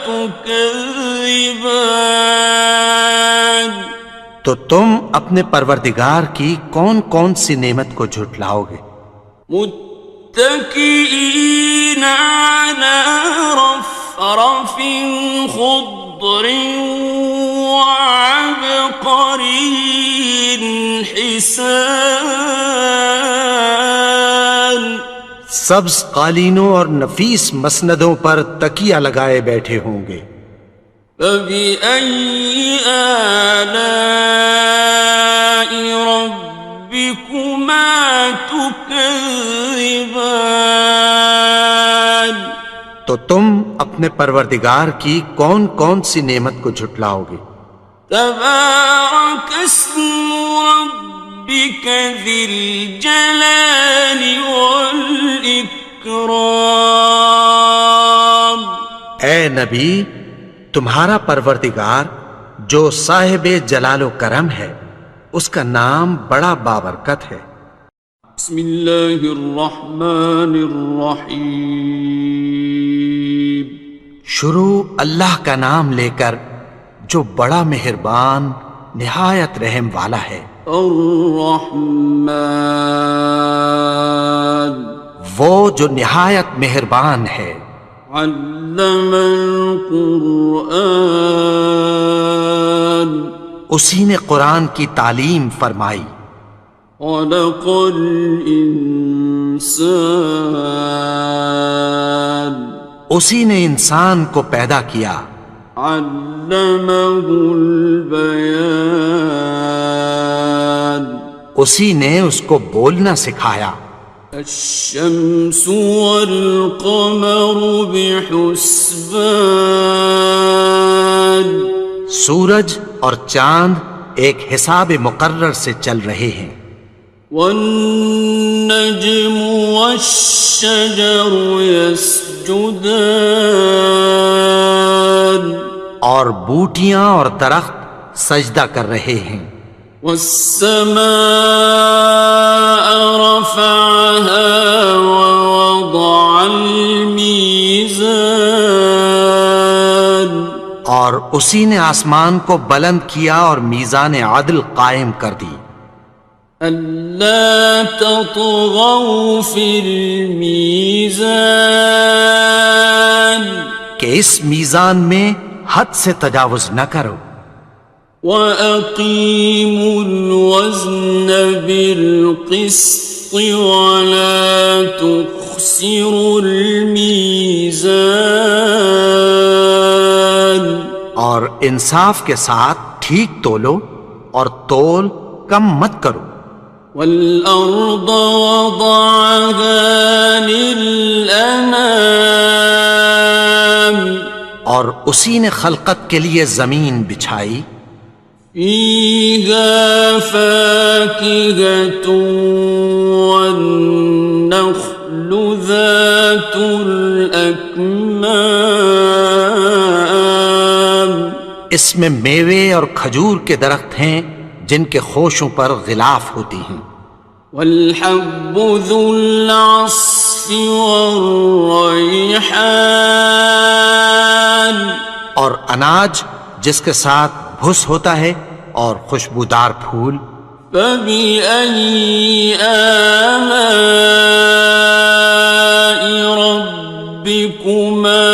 تكذبان تو تم اپنے پروردگار کی کون کون سی نعمت کو جھٹلاؤ گے؟ متكئين على رفرف خضر وعبقري حسان سبز قالینوں اور نفیس مسندوں پر تکیہ لگائے بیٹھے ہوں گے. فبأي آلاء ربكما تكذبان. تو تم اپنے پروردگار کی کون کون سی نعمت کو جھٹلاؤ گے؟ تبارك اسم ربك ذي الجلال والإكرام. اے نبی، تمہارا پروردگار جو صاحب جلال و کرم ہے، اس کا نام بڑا بابرکت ہے. بسم اللہ الرحمن الرحیم. شروع اللہ کا نام لے کر جو بڑا مہربان نہایت رحم والا ہے. الرحمن وہ جو نہایت مہربان ہے. علم القرآن اسی نے قرآن کی تعلیم فرمائی. خلق الانسان اسی نے انسان کو پیدا کیا. علمہ البیان اسی نے اس کو بولنا سکھایا. الشمس والقمر بحسبان سورج اور چاند ایک حساب مقرر سے چل رہے ہیں. والنجم والشجر يسجدان اور بوٹیاں اور درخت سجدہ کر رہے ہیں. والسماء رفعها ووضع الميزان اور اسی نے آسمان کو بلند کیا اور میزان عدل قائم کر دی. ألا تطغوا في الميزان کہ اس میزان میں حد سے تجاوز نہ کرو. وَأَقِيمُوا الْوَزْنَ بِالْقِسْطِ وَلَا تُخْسِرُوا الْمِيزَانَ اور انصاف کے ساتھ ٹھیک تولو اور تول کم مت کرو. وَالْأَرْضَ وَضَعَهَا لِلْأَنَامِ اور اسی نے خلقت کے لیے زمین بچھائی. فِيهَا فَاكِهَةٌ وَالنَّخْلُ ذَاتُ الْأَكْمَامِ اس میں میوے اور کھجور کے درخت ہیں جن کے خوشوں پر غلاف ہوتی ہیں. وَالْحَبُّ ذُو الْعَصْفِ وَالرَّيْحَانِ اور اناج جس کے ساتھ بھس ہوتا ہے اور خوشبودار پھول. فَبِأَيِّ آلَاءِ رَبِّكُمَا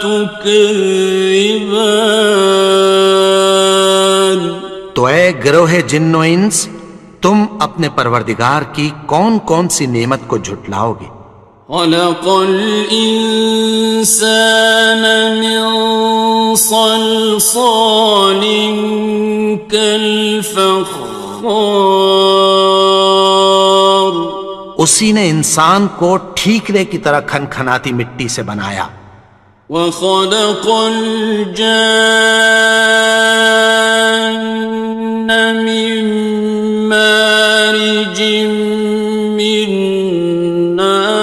تُكَذِّبَانِ تو اے گروہ جن و انس، تم اپنے پروردگار کی کون کون سی نعمت کو جھٹلاؤ گے؟ خلق الإنسان من صلصال كالفخار اسی نے انسان کو ٹھیکرے کی طرح کھنکھناتی مٹی سے بنایا. وخلق الجان من مارج من نار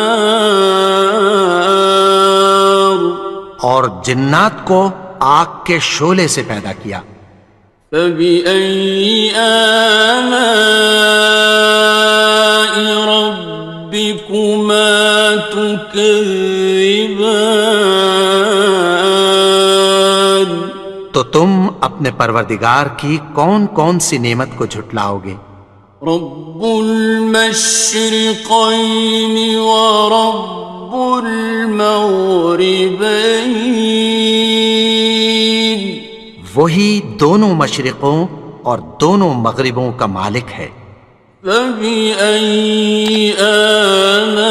اور جنات کو آگ کے شعلے سے پیدا کیا. فبأي آلاء ربكما تكذبان تو تم اپنے پروردگار کی کون کون سی نعمت کو جھٹلاؤ گے؟ رب المشرقين ورب المغربين وہی دونوں مشرقوں اور دونوں مغربوں کا مالک ہے. فبأي آلاء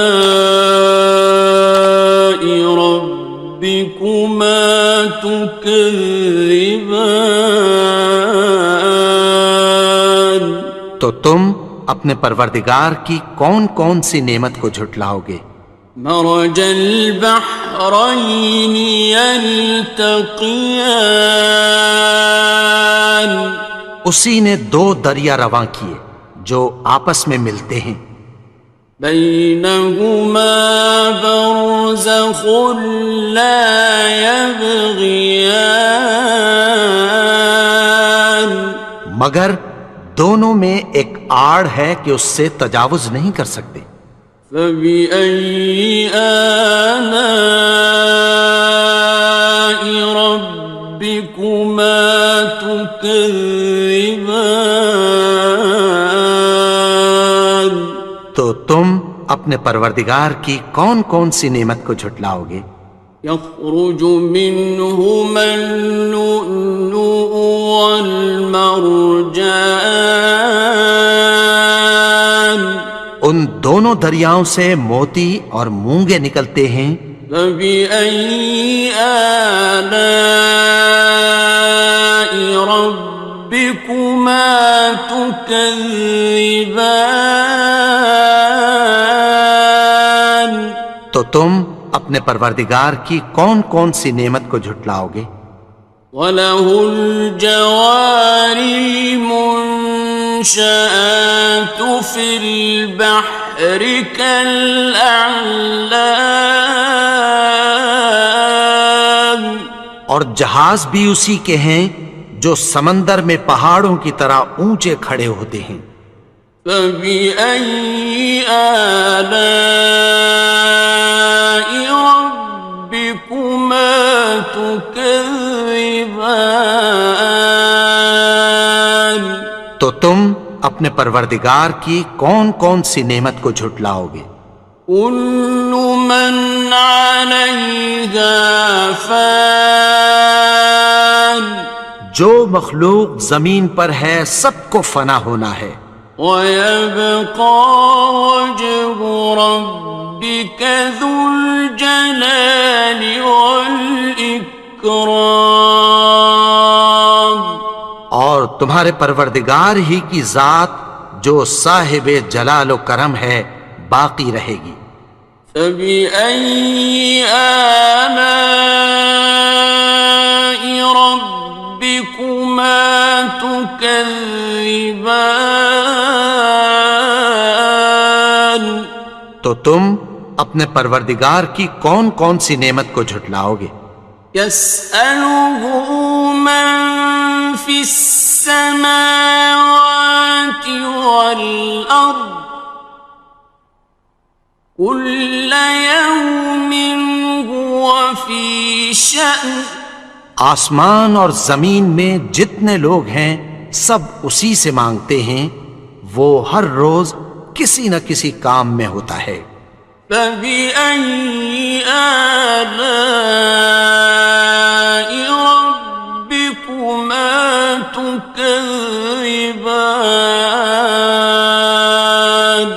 ربكما تكذبان؟ تو تم اپنے پروردگار کی کون کون سی نعمت کو جھٹلاؤ گے؟ مرج البحرين يلتقيان، اسی نے دو دریا رواں کیے جو آپس میں ملتے ہیں، بينهما برزخ لا يبغيان، مگر دونوں میں ایک آڑ ہے کہ اس سے تجاوز نہیں کر سکتے۔ فبأي آلاء ربكما تكذبان؟ تو تم اپنے پروردگار کی کون کون سی نعمت کو جھٹلاؤ گے؟ يخرج منهما اللؤلؤ والمرجان، ان دونوں دریاؤں سے موتی اور مونگے نکلتے ہیں۔ فبأي آلاء ربكما تكذبان؟ تو تم اپنے پروردگار کی کون کون سی نعمت کو جھٹلاؤ گے؟ وَلَهُ الْجَوَارِ الْمُنشَآتُ فِي الْبَحْرِ كَالْأَعْلَامِ، اور جہاز بھی اسی کے ہیں جو سمندر میں پہاڑوں کی طرح اونچے کھڑے ہوتے ہیں۔ فبأي آلاء ربكما تكذبان؟ تو تم اپنے پروردگار کی کون کون سی نعمت کو جھٹلاؤ گے؟ كل من عليها فان، جو مخلوق زمین پر ہے سب کو فنا ہونا ہے، ويبقى وجه ربك ذو الجلال والإكرام، اور تمہارے پروردگار ہی کی ذات جو صاحب جلال و کرم ہے باقی رہے گی۔ فبأي آلاء ربكما تكذبان؟ تو تم اپنے پروردگار کی کون کون سی نعمت کو جھٹلاؤ گے؟ يسأله من في السماوات والأرض كل يوم هو في شأن، آسمان اور زمین میں جتنے لوگ ہیں سب اسی سے مانگتے ہیں، وہ ہر روز کسی نہ کسی کام میں ہوتا ہے۔ فبأي آلاء ربكما تكذبان؟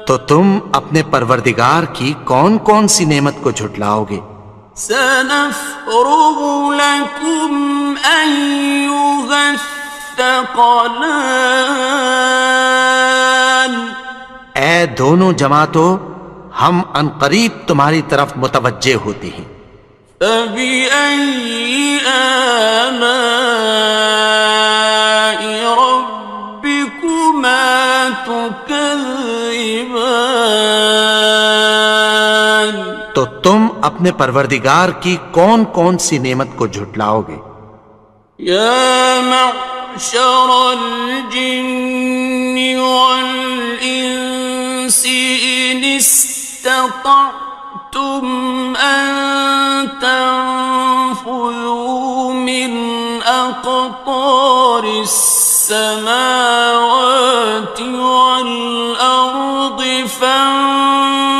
تو تم اپنے پروردگار کی کون کون سی نعمت کو جھٹلاؤ گے؟ سنفرغ لكم أيها الثقلان، اے دونوں جماعتوں، ہم عنقریب تمہاری طرف متوجہ ہوتے ہیں۔ فبأي آلاء ربكما تكذبان؟ تو تم اپنے پروردگار کی کون کون سی نعمت کو جھٹلاؤ گے؟ يا معشر الجن والإنس إن استطعتم أن تنفذوا من أقطار السماوات والأرض فانفذوا،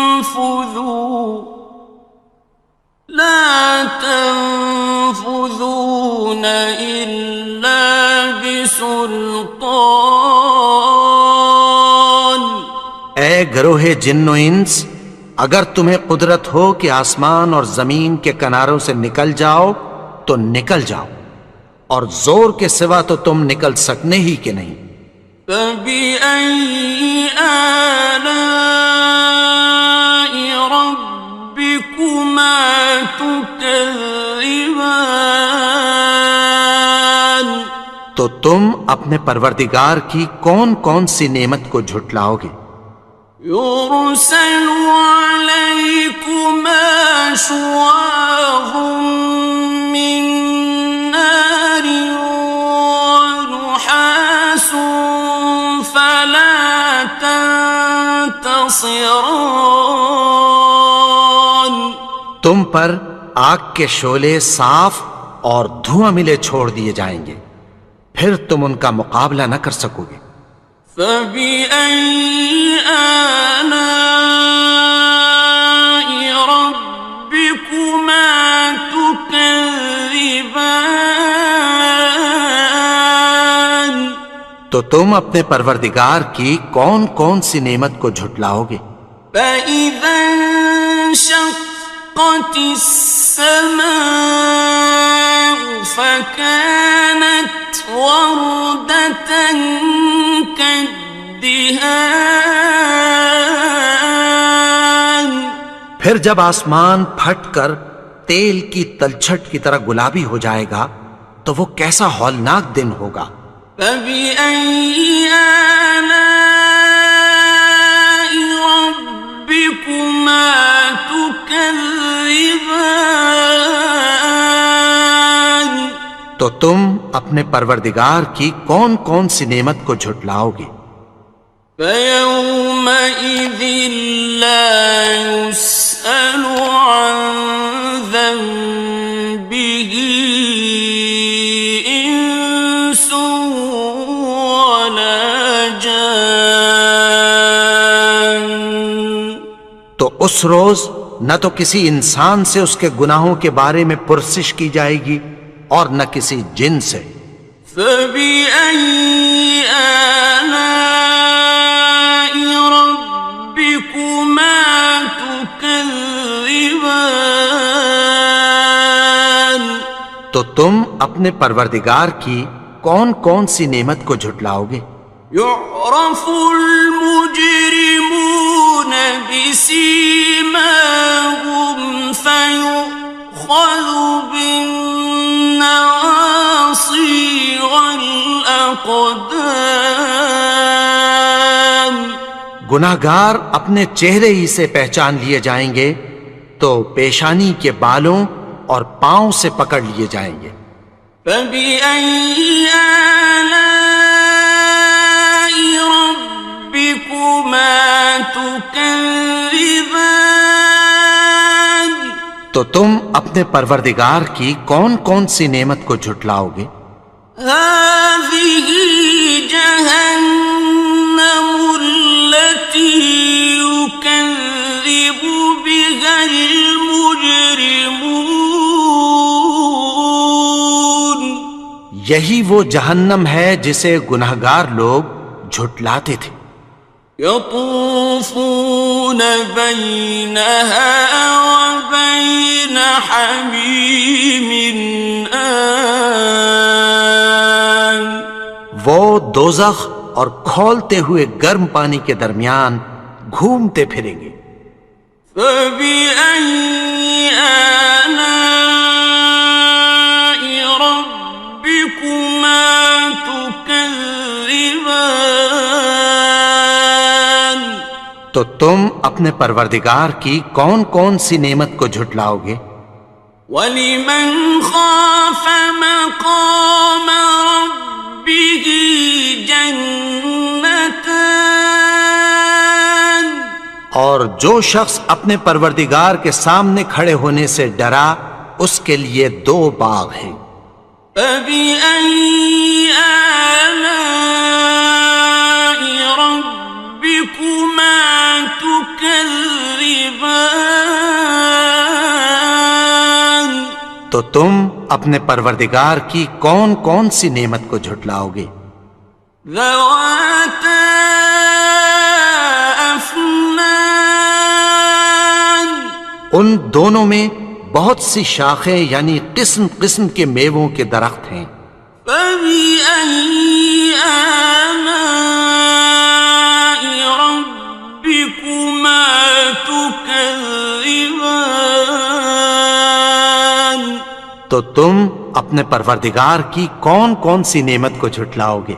لا تنفذون إلا بسلطان، گروہ جن و انس، اگر تمہیں قدرت ہو کہ آسمان اور زمین کے کناروں سے نکل جاؤ تو نکل جاؤ، اور زور کے سوا تو تم نکل سکنے ہی کہ نہیں۔ فَبِأَيِّ آلَاءِ رَبِّكُمَا تُكَذِّبَانِ، تو تم اپنے پروردگار کی کون کون سی نعمت کو جھٹلاؤ گے؟ يُرْسَلُ عَلَيْكُمَا شُوَاظٌ مِّن نَّارٍ وَنُحَاسٌ فَلَا تَنتَصِرَانِ، تم پر آگ کے شعلے صاف اور دھواں ملے چھوڑ دیے جائیں گے، پھر تم ان کا مقابلہ نہ کر سکو گے۔ فَبِأَيِّ آلَاءِ رَبِّكُمَا تُكَذِّبَانِ، تو تم اپنے پروردگار کی کون کون سی نعمت کو جھٹلاؤ گے؟ فَإِذَا انشَقَّتِ السَّمَاءُ فَكَانَتْ وَرْدَةً كَالدِّهَانِ، پھر جب آسمان پھٹ کر تیل کی تلچھٹ کی طرح گلابی ہو جائے گا تو وہ کیسا ہولناک دن ہوگا۔ فَبِأَيِّ آلَاءِ رَبِّكُمَا تُكَذِّبَانِ، تو تم اپنے پروردگار کی کون کون سی نعمت کو جھٹلاؤ گے؟ فَيَوْمَئِذٍ لَا يُسْأَلُ عَن ذَنبِهِ إِنسٌ وَلَا جَانٌّ، تو اس روز نہ تو کسی انسان سے اس کے گناہوں کے بارے میں پرسش کی جائے گی اور نہ کسی جن سے۔ فَبِأَيِّ آلَاءِ رَبِّكُمَا تُكَذِّبَانِ، تو تم اپنے پروردگار کی کون کون سی نعمت کو جھٹلاؤ گے؟ يُعْرَفُ الْمُجْرِمُونَ بِسِيمَاهُمْ فَيُؤْخَذُ بِالنَّوَاصِي وَالْأَقْدَامِ، گناہگار اپنے چہرے ہی سے پہچان لیے جائیں گے تو پیشانی کے بالوں اور پاؤں سے پکڑ لیے جائیں گے۔ فَبِأَيِّ آلَاءِ رَبِّكُمَا تُكَذِّبَانِ، تو تم اپنے پروردگار کی کون کون سی نعمت کو جھٹلاؤ گے؟ هَٰذِهِ جَهَنَّمُ الَّتِي يُكَذِّبُ بِهَا الْمُجْرِمُونَ، یہی وہ جہنم ہے جسے گناہگار لوگ جھٹلاتے تھے۔ يَطُوفُونَ بَيْنَهَا وَبَيْنَ حَمِيمٍ آنٍ، وہ دوزخ اور کھولتے ہوئے گرم پانی کے درمیان گھومتے پھریں گے۔ فَبِأَيِّ آلَاءِ رَبِّكُمَا تُكَذِّبَانِ، تو تم اپنے پروردگار کی کون کون سی نعمت کو جھٹلاؤ گے؟ وَلِمَنْ خَافَ مَقَامَ رَبِّهِ جَنَّتَانِ، اور جو شخص اپنے پروردگار کے سامنے کھڑے ہونے سے ڈرا اس کے لیے دو باغ ہیں۔ فَبِأَيِّ آلَاءِ رَبِّكُمَا تُكَذِّبَانِ، تو تم اپنے پروردگار کی کون کون سی نعمت کو جھٹلاؤ گے؟ ذَوَاتَا أَفْنَانٍ دونوں میں بہت سی شاخیں یعنی قسم قسم کے میووں کے درخت ہیں۔ فَبِأَيِّ آلَاءِ رَبِّكُمَا تُكَذِّبَانِ تو تم اپنے پروردگار کی کون کون سی نعمت کو جھٹلاؤ گے؟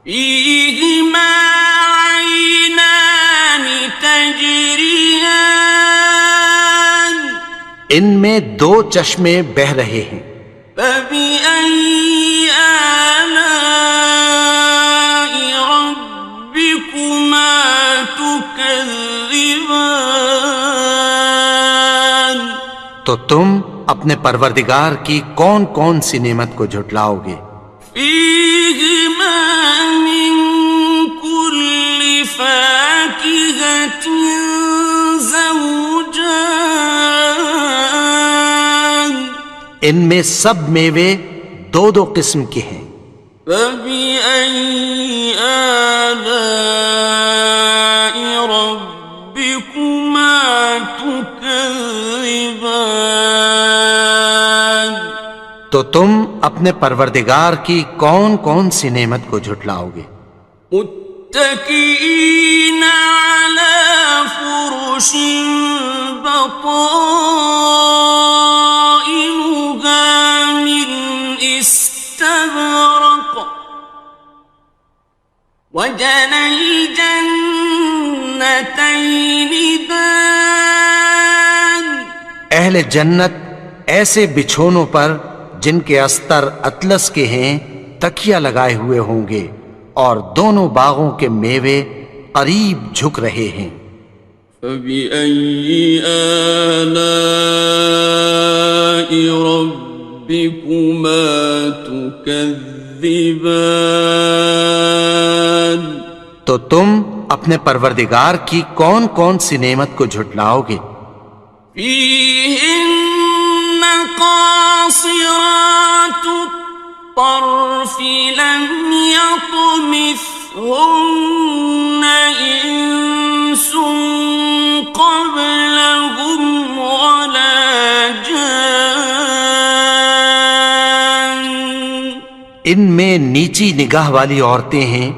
فِيهِمَا عَيْنَانِ تَجْرِيَانِ ان میں دو چشمے بہہ رہے ہیں۔ فَبِأَيِّ آلَاءِ رَبِّكُمَا تُكَذِّبَانِ تو تم اپنے پروردگار کی کون کون سی نعمت کو جھٹلاؤ گے؟ فِيهِمَا مِن كُلِّ فَاكِهَةٍ زَوْجَانِ ان میں سب میوے دو دو قسم کے ہیں۔ فَبِأَيِّ آلَاءِ رَبِّكُمَا تُكَذِّبَانِ تو تم اپنے پروردگار کی کون کون سی نعمت کو جھٹلاؤ گے؟ متكئين على فرش بطائنها من استبرق وجنى الجنتين دان اہل جنت ایسے بچھونوں پر جن کے استر اطلس کے ہیں تکیہ لگائے ہوئے ہوں گے، اور دونوں باغوں کے میوے قریب جھک رہے ہیں۔ فَبِأَيِّ آلَاءِ رَبِّكُمَا تُكَذِّبَانِ تو تم اپنے پروردگار کی کون کون سی نعمت کو جھٹلاؤ گے؟ فِيهِنَّ قَاصِرَاتُ الطَّرْفِ لَمْ يَطْمِثْهُنَّ إِنسٌ قَبْلَهُمْ وَلَا جَانٌّ ان میں نیچی نگاہ والی عورتیں ہیں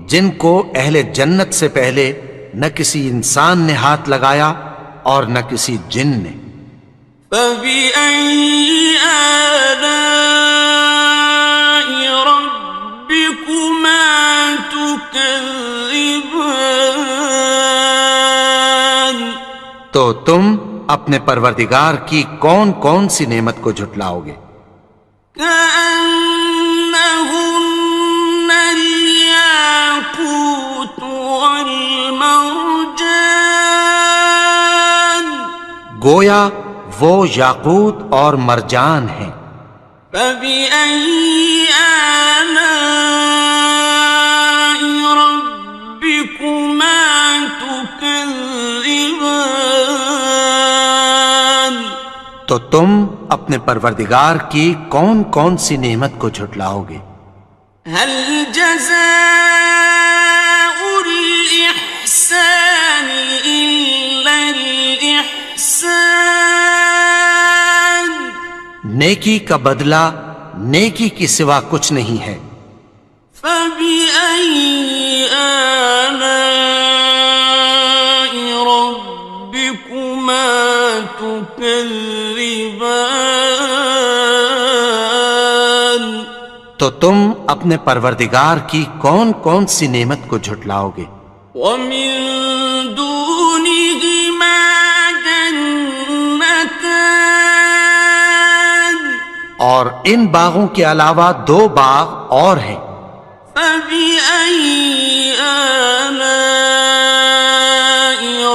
جن کو اہل جنت سے پہلے نہ کسی انسان نے ہاتھ لگایا اور نہ کسی جن نے۔ فَبِأَيِّ آلَاءِ رَبِّكُمَا تُكَذِّبَانِ تو تم اپنے پروردگار کی کون کون سی نعمت کو جھٹلاؤ گے؟ كَأَنَّهُنَّ الْيَاقُوتُ وَالْمَرْجَانُ گویا وہ یاقوت اور مرجان ہیں۔ فَبِأَيِّ آلَاءِ رَبِّكُمَا تُكَذِّبَانِ تو تم اپنے پروردگار کی کون کون سی نعمت کو جھٹلاؤ گے؟ هَلْ جَزَاءُ الْإِحْسَانِ إِلَّا الْإِحْسَانُ نیکی کا بدلہ نیکی کی سوا کچھ نہیں ہے۔ فَبِأَيِّ آلَاءِ رَبِّكُمَا تُكَذِّبَانِ تو تم اپنے پروردگار کی کون کون سی نعمت کو جھٹلاؤ گے؟ وَمِن دُونِهِمَا جَنَّتَانِ اور ان باغوں کے علاوہ دو باغ اور ہیں۔ فَبِأَيِّ آلَاءِ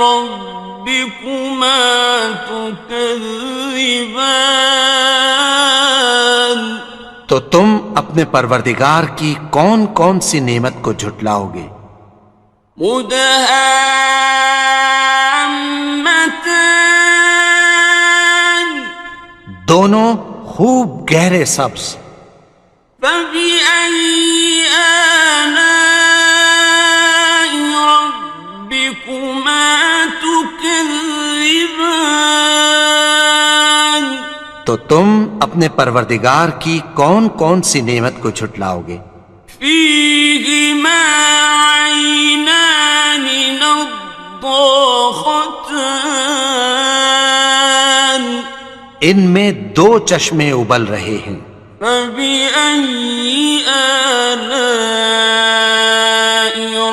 رَبِّكُمَا تُكَذِّبَانِ تو تم اپنے پروردگار کی کون کون سی نعمت کو جھٹلاؤ گے؟ مُدْهَامَّتَانِ دونوں خوب گہرے سبز۔ فَبِأَيِّ آلَاءِ رَبِّكُمَا تُكَذِّبَانِ تو تم اپنے پروردگار کی کون کون سی نعمت کو جھٹلاؤ گے؟ فيهما عينان نضاختان ان میں دو چشمے ابل رہے ہیں، فبأي آلاء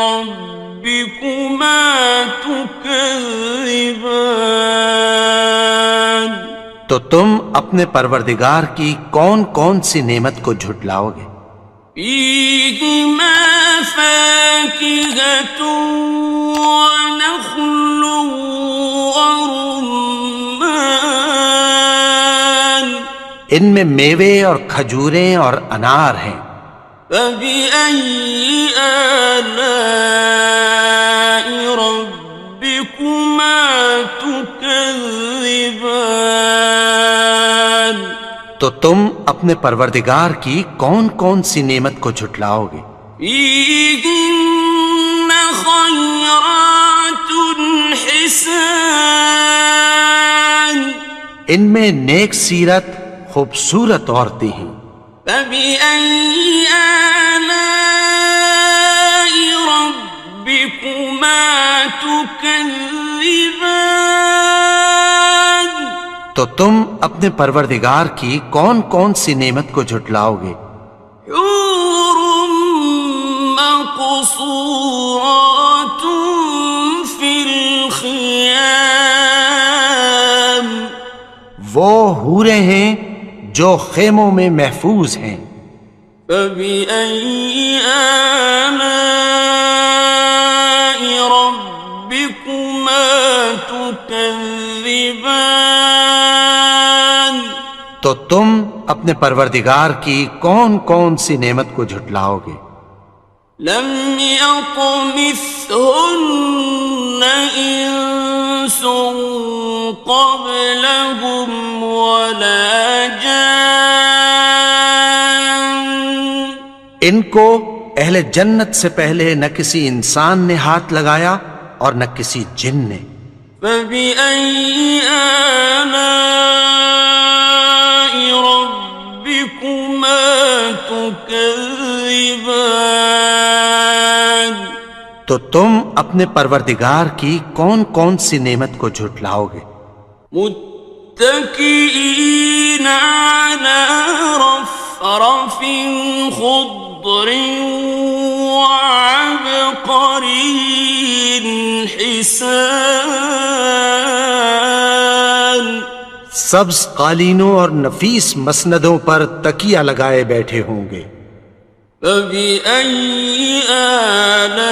ربكما تكذبان تو تم اپنے پروردگار کی کون کون سی نعمت کو جھٹلاؤ گے؟ فيهما فاكهة ونخل ورمان ان میں میوے اور کھجوریں اور انار ہیں، فبأي آلاء ربكما تكذبان تو تم اپنے پروردگار کی کون کون سی نعمت کو جھٹلاؤ گے؟ فيهن خيرات حسان ان میں نیک سیرت خوبصورت عورتیں ہیں، فبأي آلاء ربكما تكذبان تو تم اپنے پروردگار کی کون کون سی نعمت کو جھٹلاؤ گے؟ حور مقصورات في الخيام وہ حوریں ہیں جو خیموں میں محفوظ ہیں، فبأي آلاء ربكما تكذبان تو تم اپنے پروردگار کی کون کون سی نعمت کو جھٹلاؤ گے؟ لم يطمثهن إنس قبلهم ولا جان ان کو اہل جنت سے پہلے نہ کسی انسان نے ہاتھ لگایا اور نہ کسی جن نے، فبأي آلاء ربكما تكذبان تو تم اپنے پروردگار کی کون کون سی نعمت کو جھٹلاؤ گے؟ متكئين على رفرف خضر وعبقري حسان سبز قالینوں اور نفیس مسندوں پر تکیہ لگائے بیٹھے ہوں گے، فبأي آلاء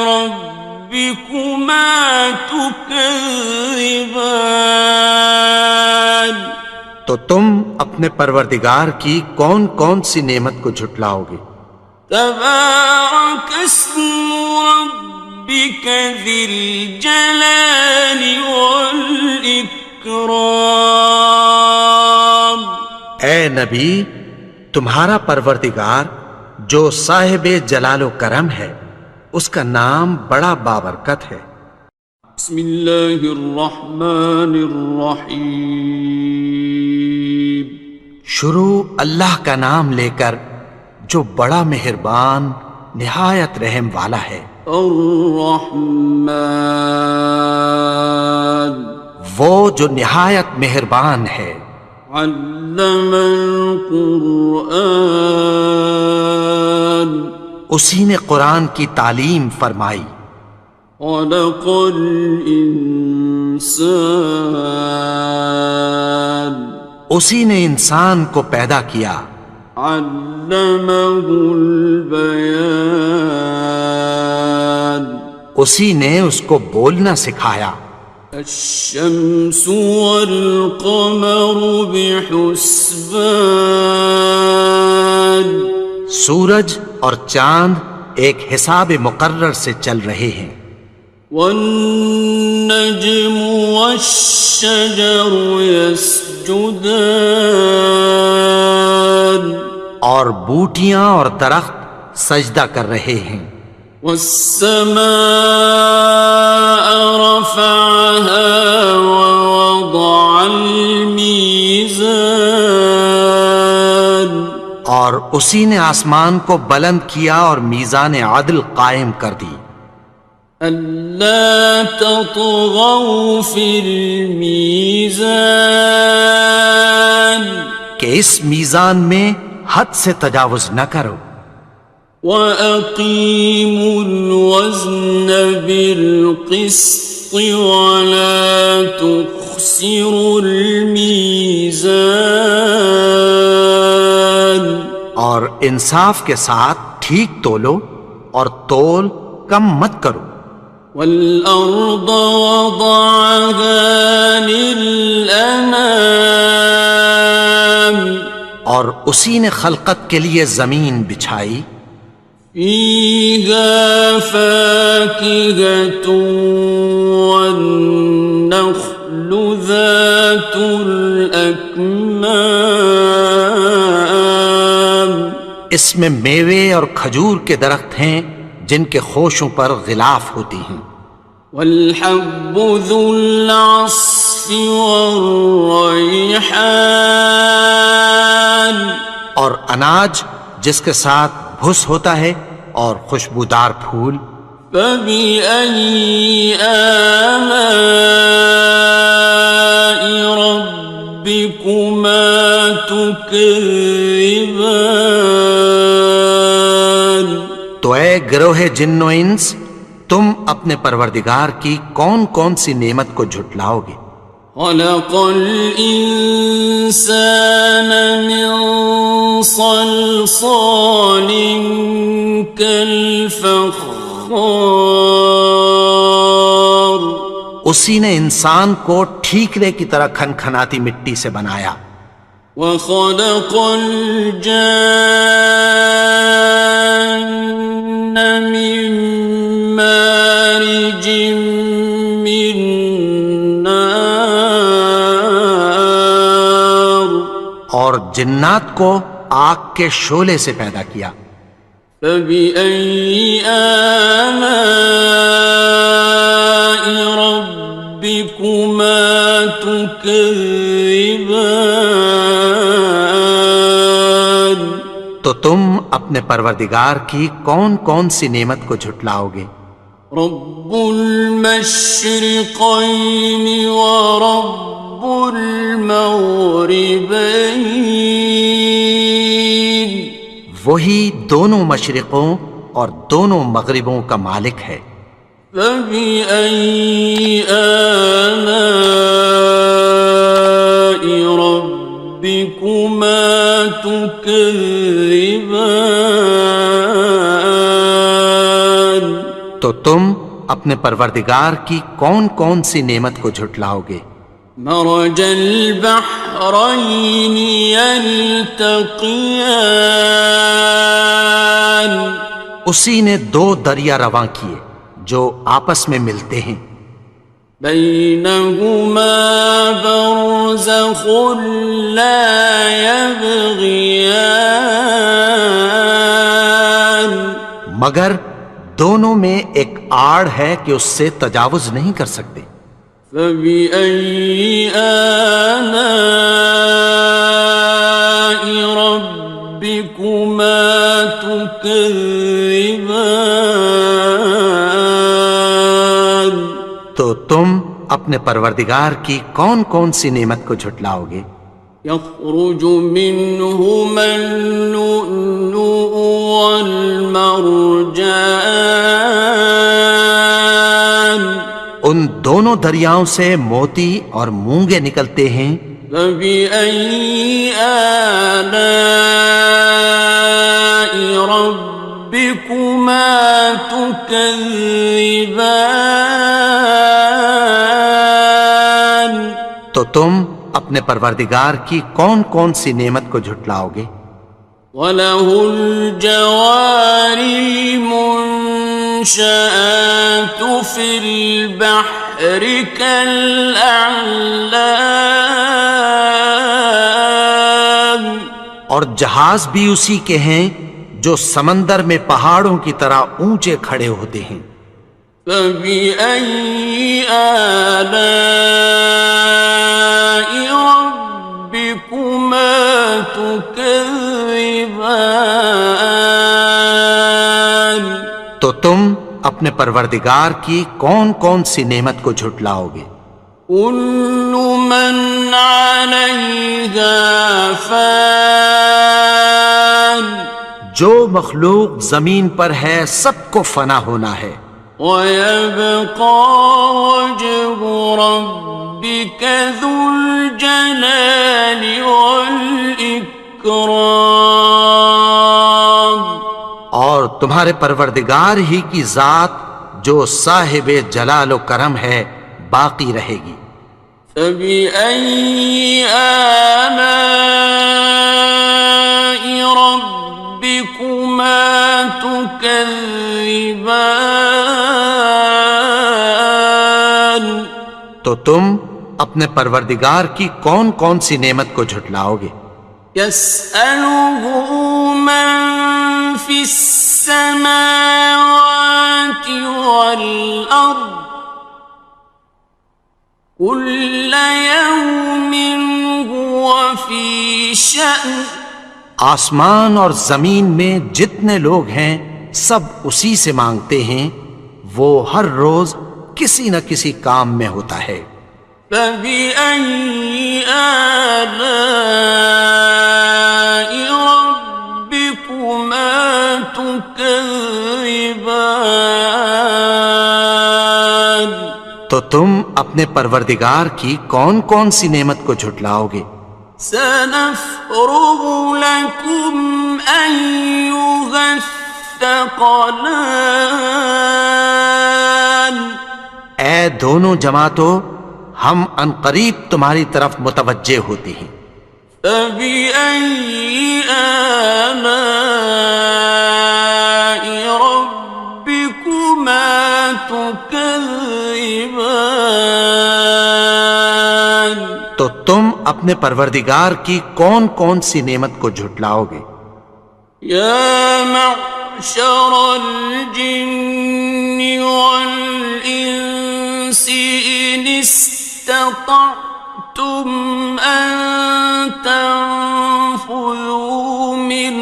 ربكما تكذبان تو تم اپنے پروردگار کی کون کون سی نعمت کو جھٹلاؤ گے؟ تبارك اسم ربك ذي الجلال والإكرام اے نبی، تمہارا پروردگار جو صاحب جلال و کرم ہے، اس کا نام بڑا بابرکت ہے۔ بسم الله الرحمن الرحيم شروع اللہ کا نام لے کر جو بڑا مہربان نہایت رحم والا ہے۔ الرحمن وہ جو نہایت مہربان ہے، علم القرآن اسی نے قرآن کی تعلیم فرمائی، خلق الإنسان اسی نے انسان کو پیدا کیا، علمه البيان اسی نے اس کو بولنا سکھایا، الشمس والقمر بحسبان سورج اور چاند ایک حساب مقرر سے چل رہے ہیں، والنجم والشجر يسجدان اور بوٹیاں اور درخت سجدہ کر رہے ہیں، والسماء رفعها ووضع اور اسی نے آسمان کو بلند کیا اور میزان عدل قائم کر دی ألا تطغوا في الميزان کہ اس میزان میں حد سے تجاوز نہ کرو وأقيموا الوزن بالقسط ولا تخسروا الميزان اور انصاف کے ساتھ ٹھیک تولو اور تول کم مت کرو والأرض وضعها للأنام اور اسی نے خلقت کے لیے زمین بچھائی فيها فاكهة والنخل ذات الأكمام اس میں میوے اور کھجور کے درخت ہیں جن کے خوشوں پر غلاف ہوتی ہیں والحب ذو العصف والريحان اور اناج جس کے ساتھ بھس ہوتا ہے اور خوشبودار پھول فبأي آلاء ربكما تكذبان تو اے گروہ جن و انس تم اپنے پروردگار کی کون کون سی نعمت کو جھٹلاؤ گے خلق الإنسان من صلصال كالفخار اسی نے انسان کو ٹھیکرے کی طرح کھنکھناتی مٹی سے بنایا وخلق الجان من مارج من نار اور جنات کو آگ کے شعلے سے پیدا کیا فبأي آلاء ربكما تكذبان تو تم اپنے پروردگار کی کون کون سی نعمت کو جھٹلاؤ گے رب المشرقين ورب المغربين وہی دونوں مشرقوں اور دونوں مغربوں کا مالک ہے فبأي آلاء ربكما تكذبان تو تم اپنے پروردگار کی کون کون سی نعمت کو جھٹلاؤ گے مرج البحرين يلتقيان اسی نے دو دریا رواں کیے جو آپس میں ملتے ہیں بينهما برزخ لا يبغيان مگر دونوں میں ایک آڑ ہے کہ اس سے تجاوز نہیں کر سکتے فبأي آلاء ربكما تكذبان تو تم اپنے پروردگار کی کون کون سی نعمت کو جھٹلاؤ گے يخرج منهما اللؤلؤ والمرجان ان دونوں دریاؤں سے موتی اور مونگے نکلتے ہیں فبأي آلاء ربكما تكذبان تو تم اپنے پروردگار کی کون کون سی نعمت کو جھٹلاؤ گے وَلَهُ الْجَوَارِ الْمُنشَآتُ فِي الْبَحْرِ كَالْأَعْلَامِ اور جہاز بھی اسی کے ہیں جو سمندر میں پہاڑوں کی طرح اونچے کھڑے ہوتے ہیں فَبِأَيِّ آلَاءِ رَبِّكُمَا تُكَذِّبَانِ تو تم اپنے پروردگار کی کون کون سی نعمت کو جھٹلاؤ گے؟ كل من عليها فان جو مخلوق زمین پر ہے سب کو فنا ہونا ہے، ويبقى وجه ربك ذو الجلال والإكرام اور تمہارے پروردگار ہی کی ذات جو صاحب جلال و کرم ہے باقی رہے گی۔ فبأي آلاء ربكما تكذبان تو تم اپنے پروردگار کی کون کون سی نعمت کو جھٹلاؤ گے؟ يسأله من في السماوات والأرض كل يوم هو في شأن آسمان اور زمین میں جتنے لوگ ہیں سب اسی سے مانگتے ہیں، وہ ہر روز کسی نہ کسی کام میں ہوتا ہے۔ فبأي آلاء ربكما تكذبان تو تم اپنے پروردگار کی کون کون سی نعمت کو جھٹلاؤ گے؟ سنفرغ لكم أيها الثقلان اے دونوں جماعتوں، ہم عنقریب تمہاری طرف متوجہ ہوتے ہیں۔ فبأي آلاء ربكما تكذبان تو تم اپنے پروردگار کی کون کون سی نعمت کو جھٹلاؤ گے؟ يا معشر الجن والإنس إن استطعتم أن تنفذوا من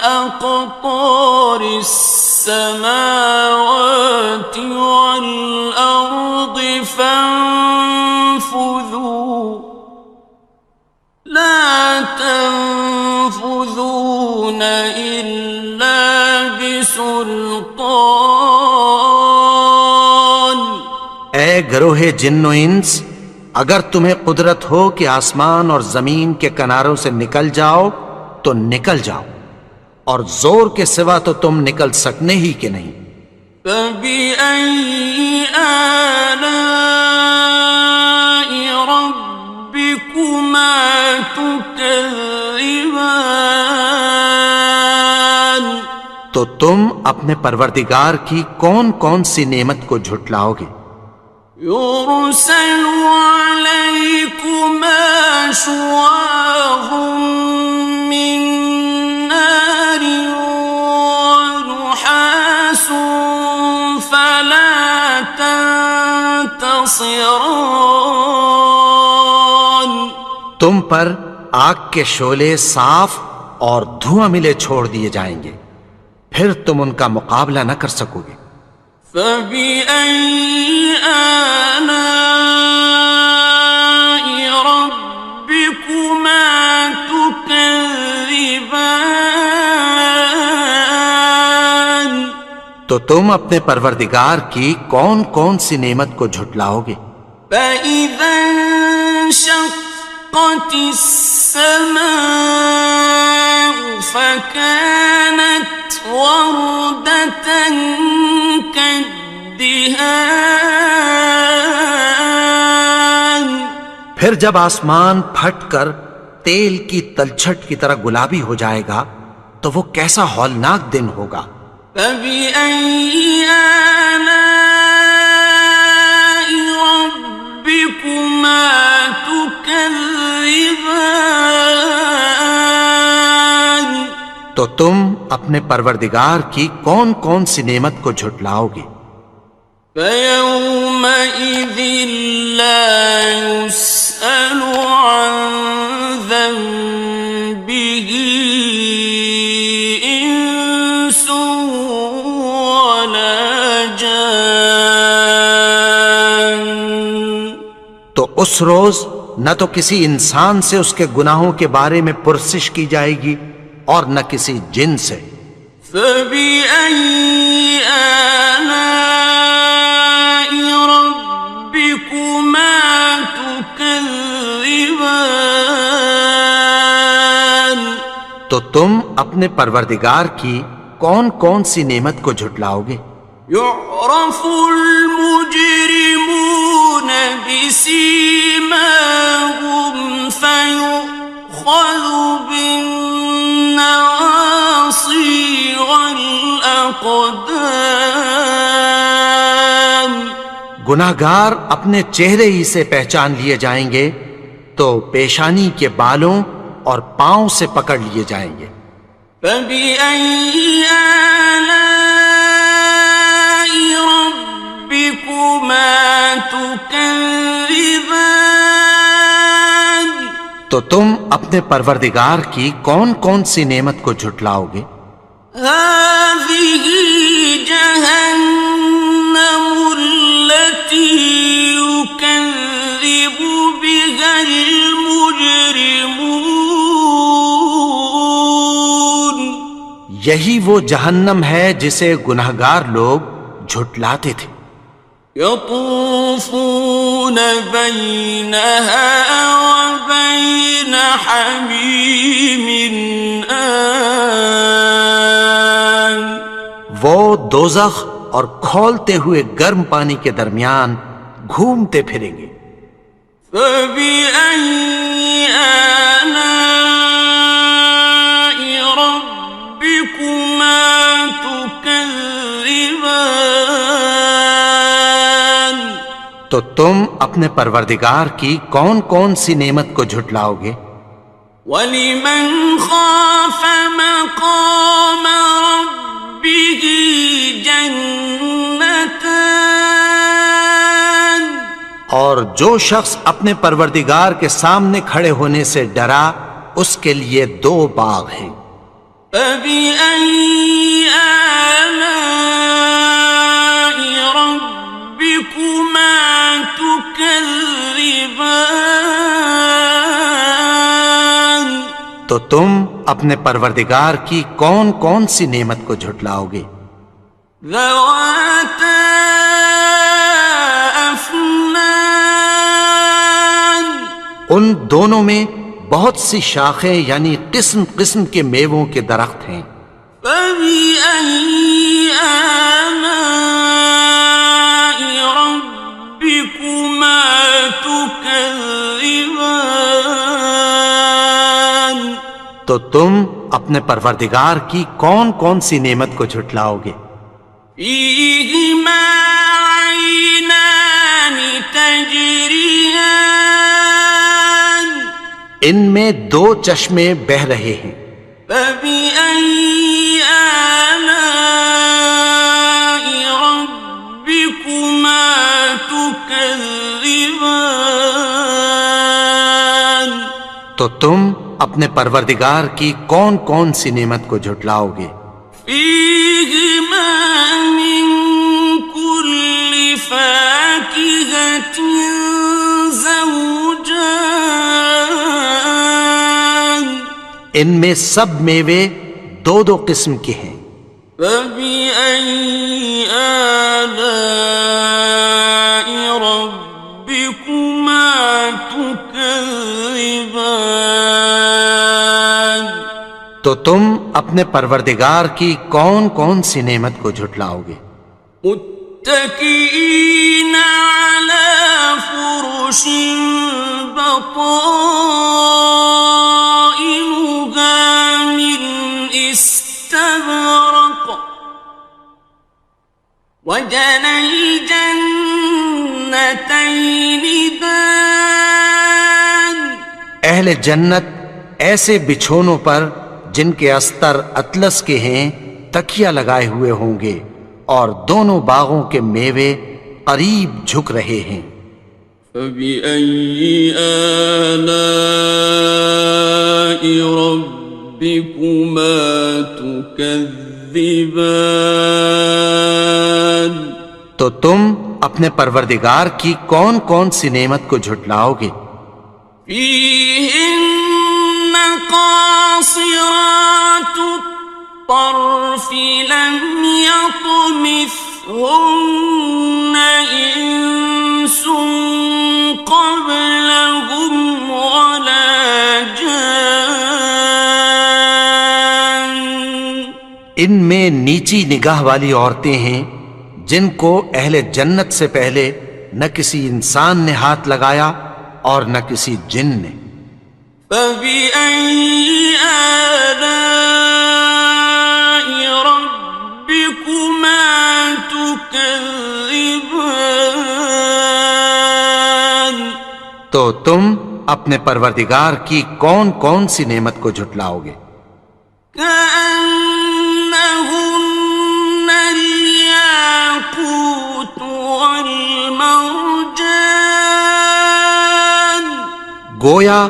أقطار السماوات والأرض فانفذوا لا تنفذون إلا بسلطان اے گروہ جن و انس، اگر تمہیں قدرت ہو کہ آسمان اور زمین کے کناروں سے نکل جاؤ تو نکل جاؤ، اور زور کے سوا تو تم نکل سکنے ہی کہ نہیں۔ فبأي آلاء ربكما تكذبان تو تم اپنے پروردگار کی کون کون سی نعمت کو جھٹلاؤ گے؟ يرسل عليكما شواظ من نار ونحاس فلا تنتصران تم پر آگ کے شعلے صاف اور دھواں ملے چھوڑ دیے جائیں گے، پھر تم ان کا مقابلہ نہ کر سکو گے۔ فبأي آلاء ربكما تكذبان تو تم اپنے پروردگار کی کون کون سی نعمت کو جھٹلاؤ گے؟ فإذا انشقت السماء فكانت وردة كالدهان پھر جب آسمان پھٹ کر تیل کی تلچھٹ کی طرح گلابی ہو جائے گا تو وہ کیسا ہولناک دن ہوگا۔ فبأي آلاء ربكما تكذبان تو تم اپنے پروردگار کی کون کون سی نعمت کو جھٹلاؤ گے؟ فيومئذ لا يسأل عن ذنبه اس روز نہ تو کسی انسان سے اس کے گناہوں کے بارے میں پرسش کی جائے گی اور نہ کسی جن سے۔ فَبِأَيِّ آلَاءِ رَبِّكُمَا تُكَذِّبَانِ، تو تم اپنے پروردگار کی کون کون سی نعمت کو جھٹلاؤ گے؟ يُعْرَفُ الْمُجْرِمُونَ بِسِيمَاهُمْ فَيُؤْخَذُ بِالنَّوَاصِي وَالْأَقْدَامِ، گناہگار اپنے چہرے ہی سے پہچان لیے جائیں گے تو پیشانی کے بالوں اور پاؤں سے پکڑ لیے جائیں گے۔ فَبِأَيِّ آلَاءِ رَبِّكُمَا تُكَذِّبَانِ، تو تم اپنے پروردگار کی کون کون سی نعمت کو جھٹلاؤ گے؟ هَٰذِهِ جَهَنَّمُ الَّتِي يُكَذِّبُ بِهَا الْمُجْرِمُونَ، یہی وہ جہنم ہے جسے گناہگار لوگ جھٹلاتے تھے۔ يطوفون بينها وبين حميم آن، وہ دوزخ اور کھولتے ہوئے گرم پانی کے درمیان گھومتے پھریں گے۔ فبأي آلاء ربكما تكذبان، تو تم اپنے پروردگار کی کون کون سی نعمت کو جھٹلاؤ گے؟ ولمن خاف مقام ربه جنتان، اور جو شخص اپنے پروردگار کے سامنے کھڑے ہونے سے ڈرا اس کے لیے 2 باغ ہیں۔ فبأي آلاء ربكما تكذبان، تو تم اپنے پروردگار کی کون کون سی نعمت کو جھٹلاؤ گے؟ ذواتا افنان، ان دونوں میں بہت سی شاخیں یعنی قسم قسم کے میووں کے درخت ہیں۔ فبأي آلاء ربكما تكذبان، تو تم اپنے پروردگار کی کون کون سی نعمت کو جھٹلاؤ گے؟ فيهما عينان تجريان، ان میں 2 چشمے بہہ رہے ہیں۔ فبأي آلاء ربكما تكذبان، تو تم اپنے پروردگار کی کون کون سی نعمت کو جھٹلاؤ گے؟ فيهما من كل فاكهة زوجان، ان میں سب میوے 2 قسم کے ہیں۔ فبأي آلاء ربكما تكذبان، تو تم اپنے پروردگار کی کون کون سی نعمت کو جھٹلاؤ گے؟ متكئين على فرش بطائنها من استبرق، وجنى الجنتين دان، اہل جنت ایسے بچھونوں پر جن کے استر اطلس کے ہیں تکیہ لگائے ہوئے ہوں گے اور دونوں باغوں کے میوے قریب جھک رہے ہیں۔ فبأي آلاء ربكما تكذبان، تو تم اپنے پروردگار کی کون کون سی نعمت کو جھٹلاؤ گے؟ فيهن قاصرات الطرف لم يطمثهن إنس قبلهم ولا جان. ان میں نیچی نگاہ والی عورتیں ہیں جن کو اہل جنت سے پہلے نہ کسی انسان نے ہاتھ لگایا اور نہ کسی جن نے. فبأي آلاء ربكما تكذبان. تو تم اپنے پروردگار کی کون کون سی نعمت کو جھٹلاؤ گے؟ كأنهن الياقوت والمرجان. گویا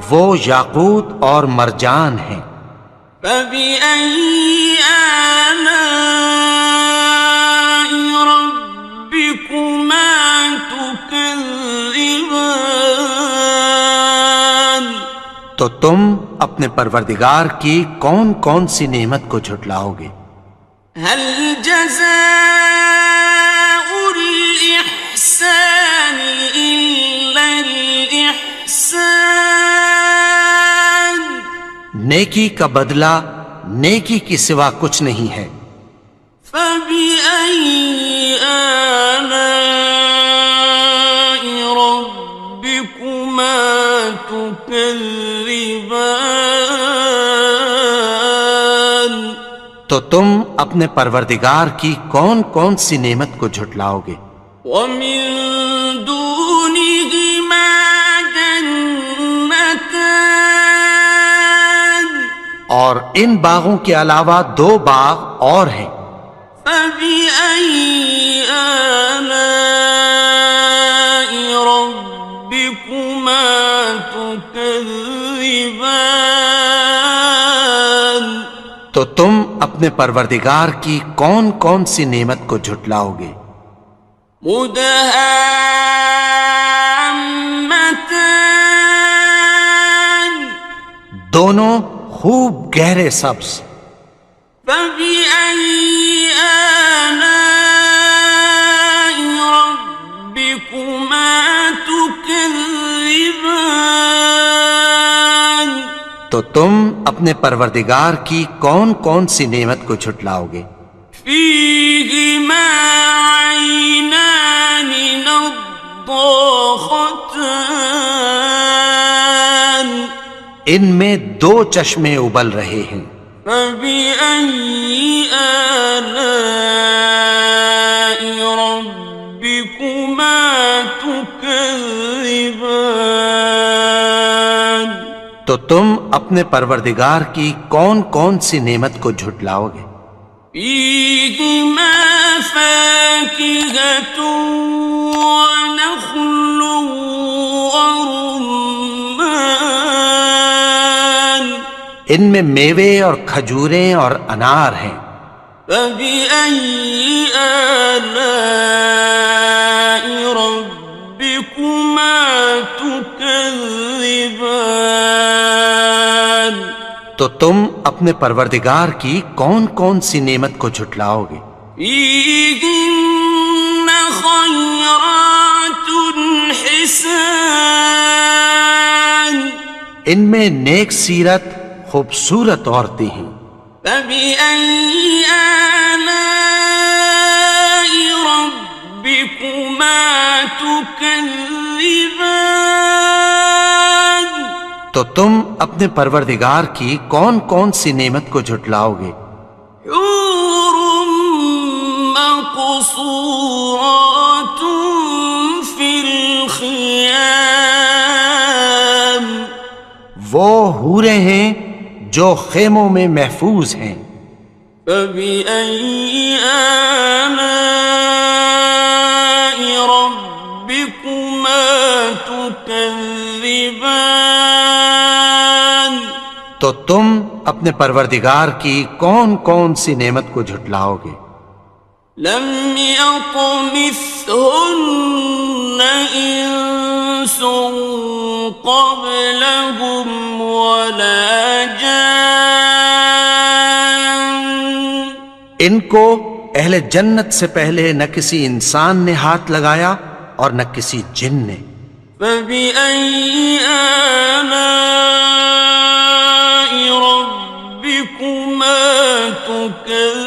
وہ یاقوت اور مرجان ہیں. فبأي آلاء ربكما تكذبان. تو تم اپنے پروردگار کی کون کون سی نعمت کو جھٹلاؤ گے؟ هل جزاء الإحسان إلا الإحسان. نیکی کا بدلہ نیکی کی سوا کچھ نہیں ہے. فبأي آلاء ربكما تكذبان. تو تم اپنے پروردگار کی کون کون سی نعمت کو جھٹلاؤ گے؟ ومن دونهما جنتان. اور ان باغوں کے علاوہ دو باغ اور ہیں. فبأي آلاء ربكما تكذبان. تو تم اپنے پروردگار کی کون کون سی نعمت کو جھٹلاؤ گے؟ مدهامتان. دونوں خوب گہرے سبز. فبأي آلاء ربكما تكذبان. تو تم اپنے پروردگار کی کون کون سی نعمت کو جھٹلاؤ گے؟ فيهما عينان نضاختان. ان میں دو چشمے ابل رہے ہیں. فبأي آلاء ربكما تكذبان. تو تم اپنے پروردگار کی کون کون سی نعمت کو جھٹلاؤ گے؟ فيهما فاكهة ونخل ورمان. ان میں میوے اور کھجوریں اور انار ہیں. فبأي آلاء ربكما تكذبان. تو تم اپنے پروردگار کی کون کون سی نعمت کو جھٹلاؤ گے؟ فيهن خيرات حسان. ان میں نیک سیرت خوبصورت عورتیں ہیں. فبأي آلاء ربكما تكذبان. تو تم اپنے پروردگار کی کون کون سی نعمت کو جھٹلاؤ گے؟ حور مقصورات في الخيام. وہ حوریں ہیں جو خیموں میں محفوظ ہیں. فبأي آلاء ربكما تكذبان. تو تم اپنے پروردگار کی کون کون سی نعمت کو جھٹلاؤ گے؟ لم يطمثهن إنس قبلهم ولا جان ان کو اہل جنت سے پہلے نہ کسی انسان نے ہاتھ لگایا اور نہ کسی جن نے. فبأي آلاء ربكما تكذبان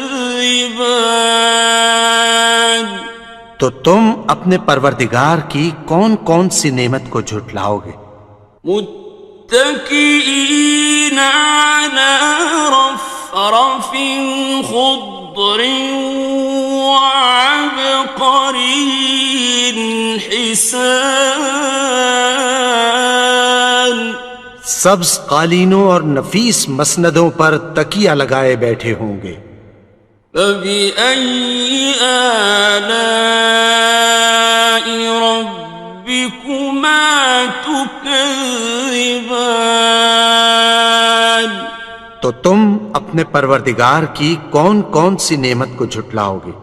تو تم اپنے پروردگار کی کون کون سی نعمت کو جھٹلاؤ گے؟ متكئين على رفرف خضر وعبقري حسان سبز قالینوں اور نفیس مسندوں پر تکیہ لگائے بیٹھے ہوں گے. فبأي آلاء ربكما تكذبان تو تم اپنے پروردگار کی کون کون سی نعمت کو جھٹلاؤ گے؟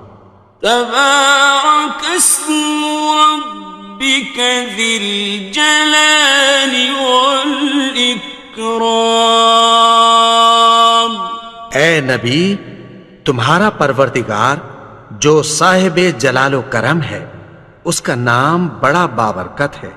تبارك اسم ربك ذي الجلال والإكرام. اے نبی، تمہارا پروردگار جو صاحب جلال و کرم ہے، اس کا نام بڑا بابرکت ہے.